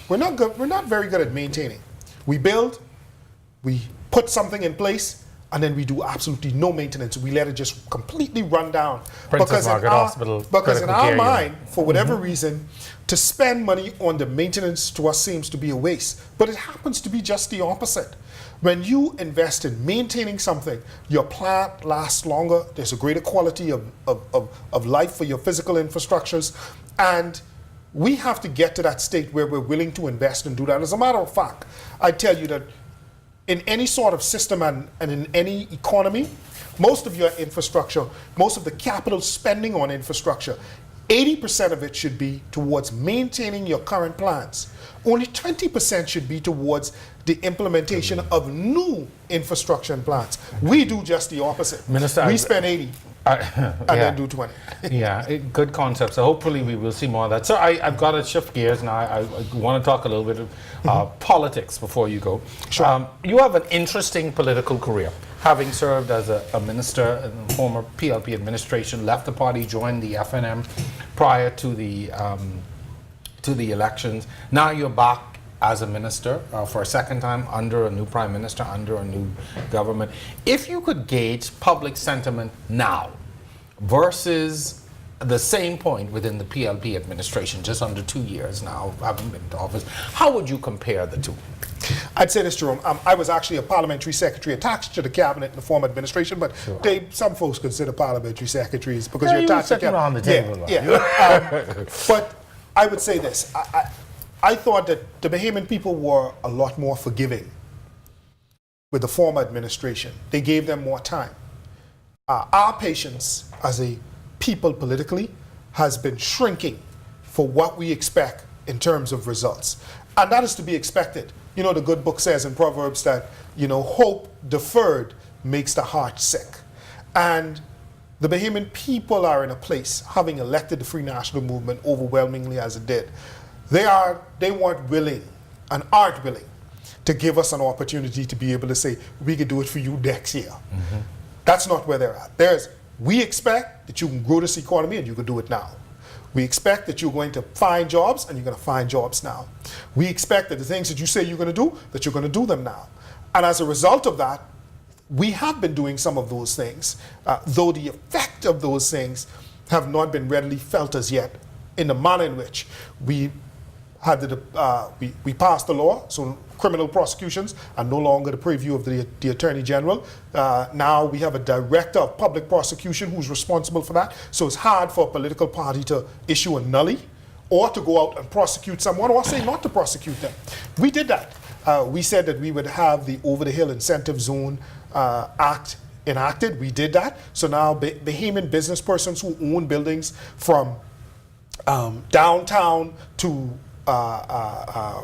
We're not very good at maintaining. We build, we put something in place, and then we do absolutely no maintenance. We let it just completely run down. Princess Margaret Hospital. Because in our mind, for whatever reason, to spend money on the maintenance to us seems to be a waste. But it happens to be just the opposite. When you invest in maintaining something, your plant lasts longer. There's a greater quality of life for your physical infrastructures. And we have to get to that state where we're willing to invest and do that. As a matter of fact, I tell you that in any sort of system and in any economy, most of your infrastructure, most of the capital spending on infrastructure 80% of it should be towards maintaining your current plans. Only 20% should be towards the implementation of new infrastructure and plans. We do just the opposite. Minister, we spend 80 and then do 20. Good concept. So hopefully we will see more of that. So I've got to shift gears now. I want to talk a little bit of politics before you go. Sure. You have an interesting political career. Having served as a minister in the former PLP administration, left the party, joined the FNM prior to the elections. Now you're back as a minister for a second time under a new prime minister, under a new government. If you could gauge public sentiment now versus the same point within the PLP administration, just under 2 years now, having been in office, how would you compare the two? I'd say this, Jerome. I was actually a parliamentary secretary attached to the cabinet in the former administration, but some folks consider parliamentary secretaries because you're attached to the cabinet. On the table. But I would say this. I thought that the Bahamian people were a lot more forgiving with the former administration. They gave them more time. Our patience as a people politically has been shrinking for what we expect in terms of results. And that is to be expected. You know, the good book says in Proverbs that, hope deferred makes the heart sick. And the Bahamian people are in a place, having elected the Free National Movement overwhelmingly as it did, they weren't willing and aren't willing to give us an opportunity to be able to say, we could do it for you next year. Mm-hmm. That's not where they're at. We expect that you can grow this economy and you can do it now. We expect that you're going to find jobs and you're going to find jobs now. We expect that the things that you say you're going to do, that you're going to do them now. And as a result of that, we have been doing some of those things, though the effect of those things have not been readily felt as yet in the manner in which we had we passed the law, so criminal prosecutions are no longer the purview of the Attorney General. Now we have a Director of Public Prosecution who's responsible for that. So it's hard for a political party to issue a nullie or to go out and prosecute someone or say not to prosecute them. We did that. We said that we would have the Over-the-Hill Incentive Zone Act enacted. We did that. So now Bahamian business persons who own buildings from downtown to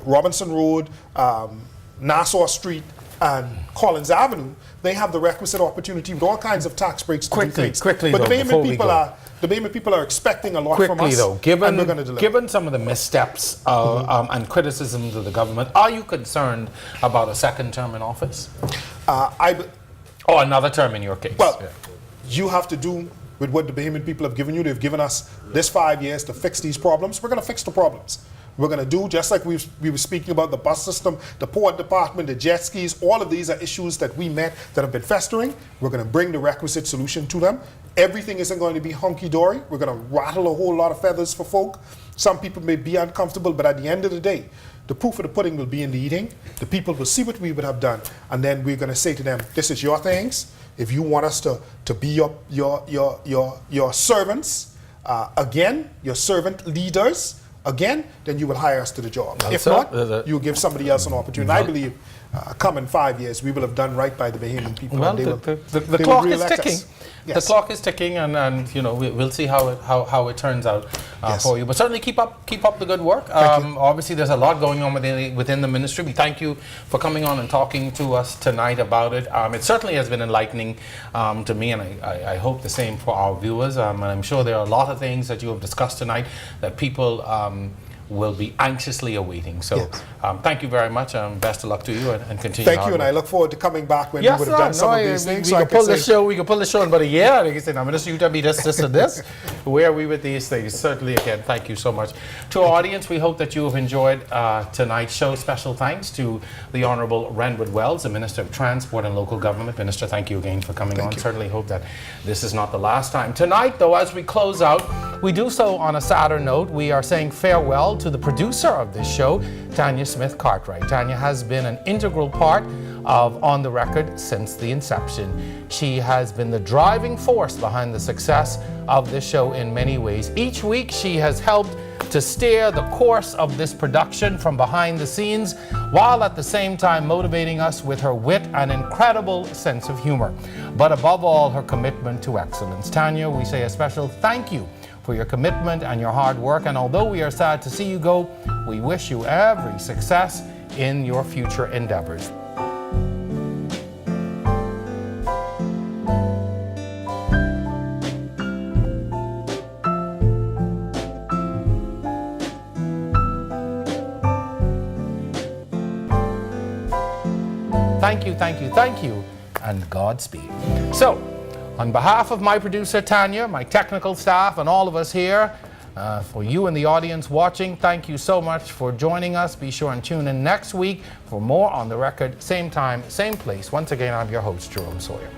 Robinson Road, Nassau Street, and Collins Avenue, they have the requisite opportunity with all kinds of tax breaks to do things. Quickly, but though, the Bahamian people are expecting a lot from us. Though, and we're going to deliver. Given some of the missteps and criticisms of the government, are you concerned about a second term in office? Or another term in your case? Well, you have to do with what the Bahamian people have given you. They've given us this 5 years to fix these problems. We're going to fix the problems. We're going to do, just like we were speaking about the bus system, the port department, the jet skis, all of these are issues that we met that have been festering. We're going to bring the requisite solution to them. Everything isn't going to be hunky-dory. We're going to rattle a whole lot of feathers for folk. Some people may be uncomfortable, but at the end of the day, the proof of the pudding will be in the eating. The people will see what we would have done, and then we're going to say to them, this is your things. If you want us to be your servants, again, your servant leaders, again, then you will hire us to the job. If not, you'll give somebody else an opportunity. I believe come in 5 years, we will have done right by the Bahamian people. Well, the clock is ticking. Yes. The clock is ticking, and we'll see how it turns out for you. But certainly keep up the good work. Obviously, there's a lot going on within the ministry. We thank you for coming on and talking to us tonight about it. It certainly has been enlightening to me, and I hope the same for our viewers. And I'm sure there are a lot of things that you have discussed tonight that people will be anxiously awaiting. So thank you very much, and best of luck to you, and continue. Thank you, and I look forward to coming back when we would have done some of these things. We can pull the show in about a year. Like I said, I'm going to you tell me this, and this. Where are we with these things? Certainly, again, thank you so much. To our audience, we hope that you have enjoyed tonight's show. Special thanks to the Honourable Renwood Wells, the Minister of Transport and Local Government. Minister, thank you again for coming on. Certainly hope that this is not the last time. Tonight, though, as we close out, we do so on a sadder note. We are saying farewell to the producer of this show, Tanya Smith Cartwright. Tanya has been an integral part of On the Record since the inception. She has been the driving force behind the success of this show in many ways. Each week, she has helped to steer the course of this production from behind the scenes, while at the same time motivating us with her wit and incredible sense of humor. But above all, her commitment to excellence. Tanya, we say a special thank you for your commitment and your hard work. And although we are sad to see you go, we wish you every success in your future endeavors. Thank you, thank you, thank you, and Godspeed. So, on behalf of my producer Tanya, my technical staff, and all of us here, for you in the audience watching, thank you so much for joining us. Be sure and tune in next week for more On the Record, same time, same place. Once again, I'm your host, Jerome Sawyer.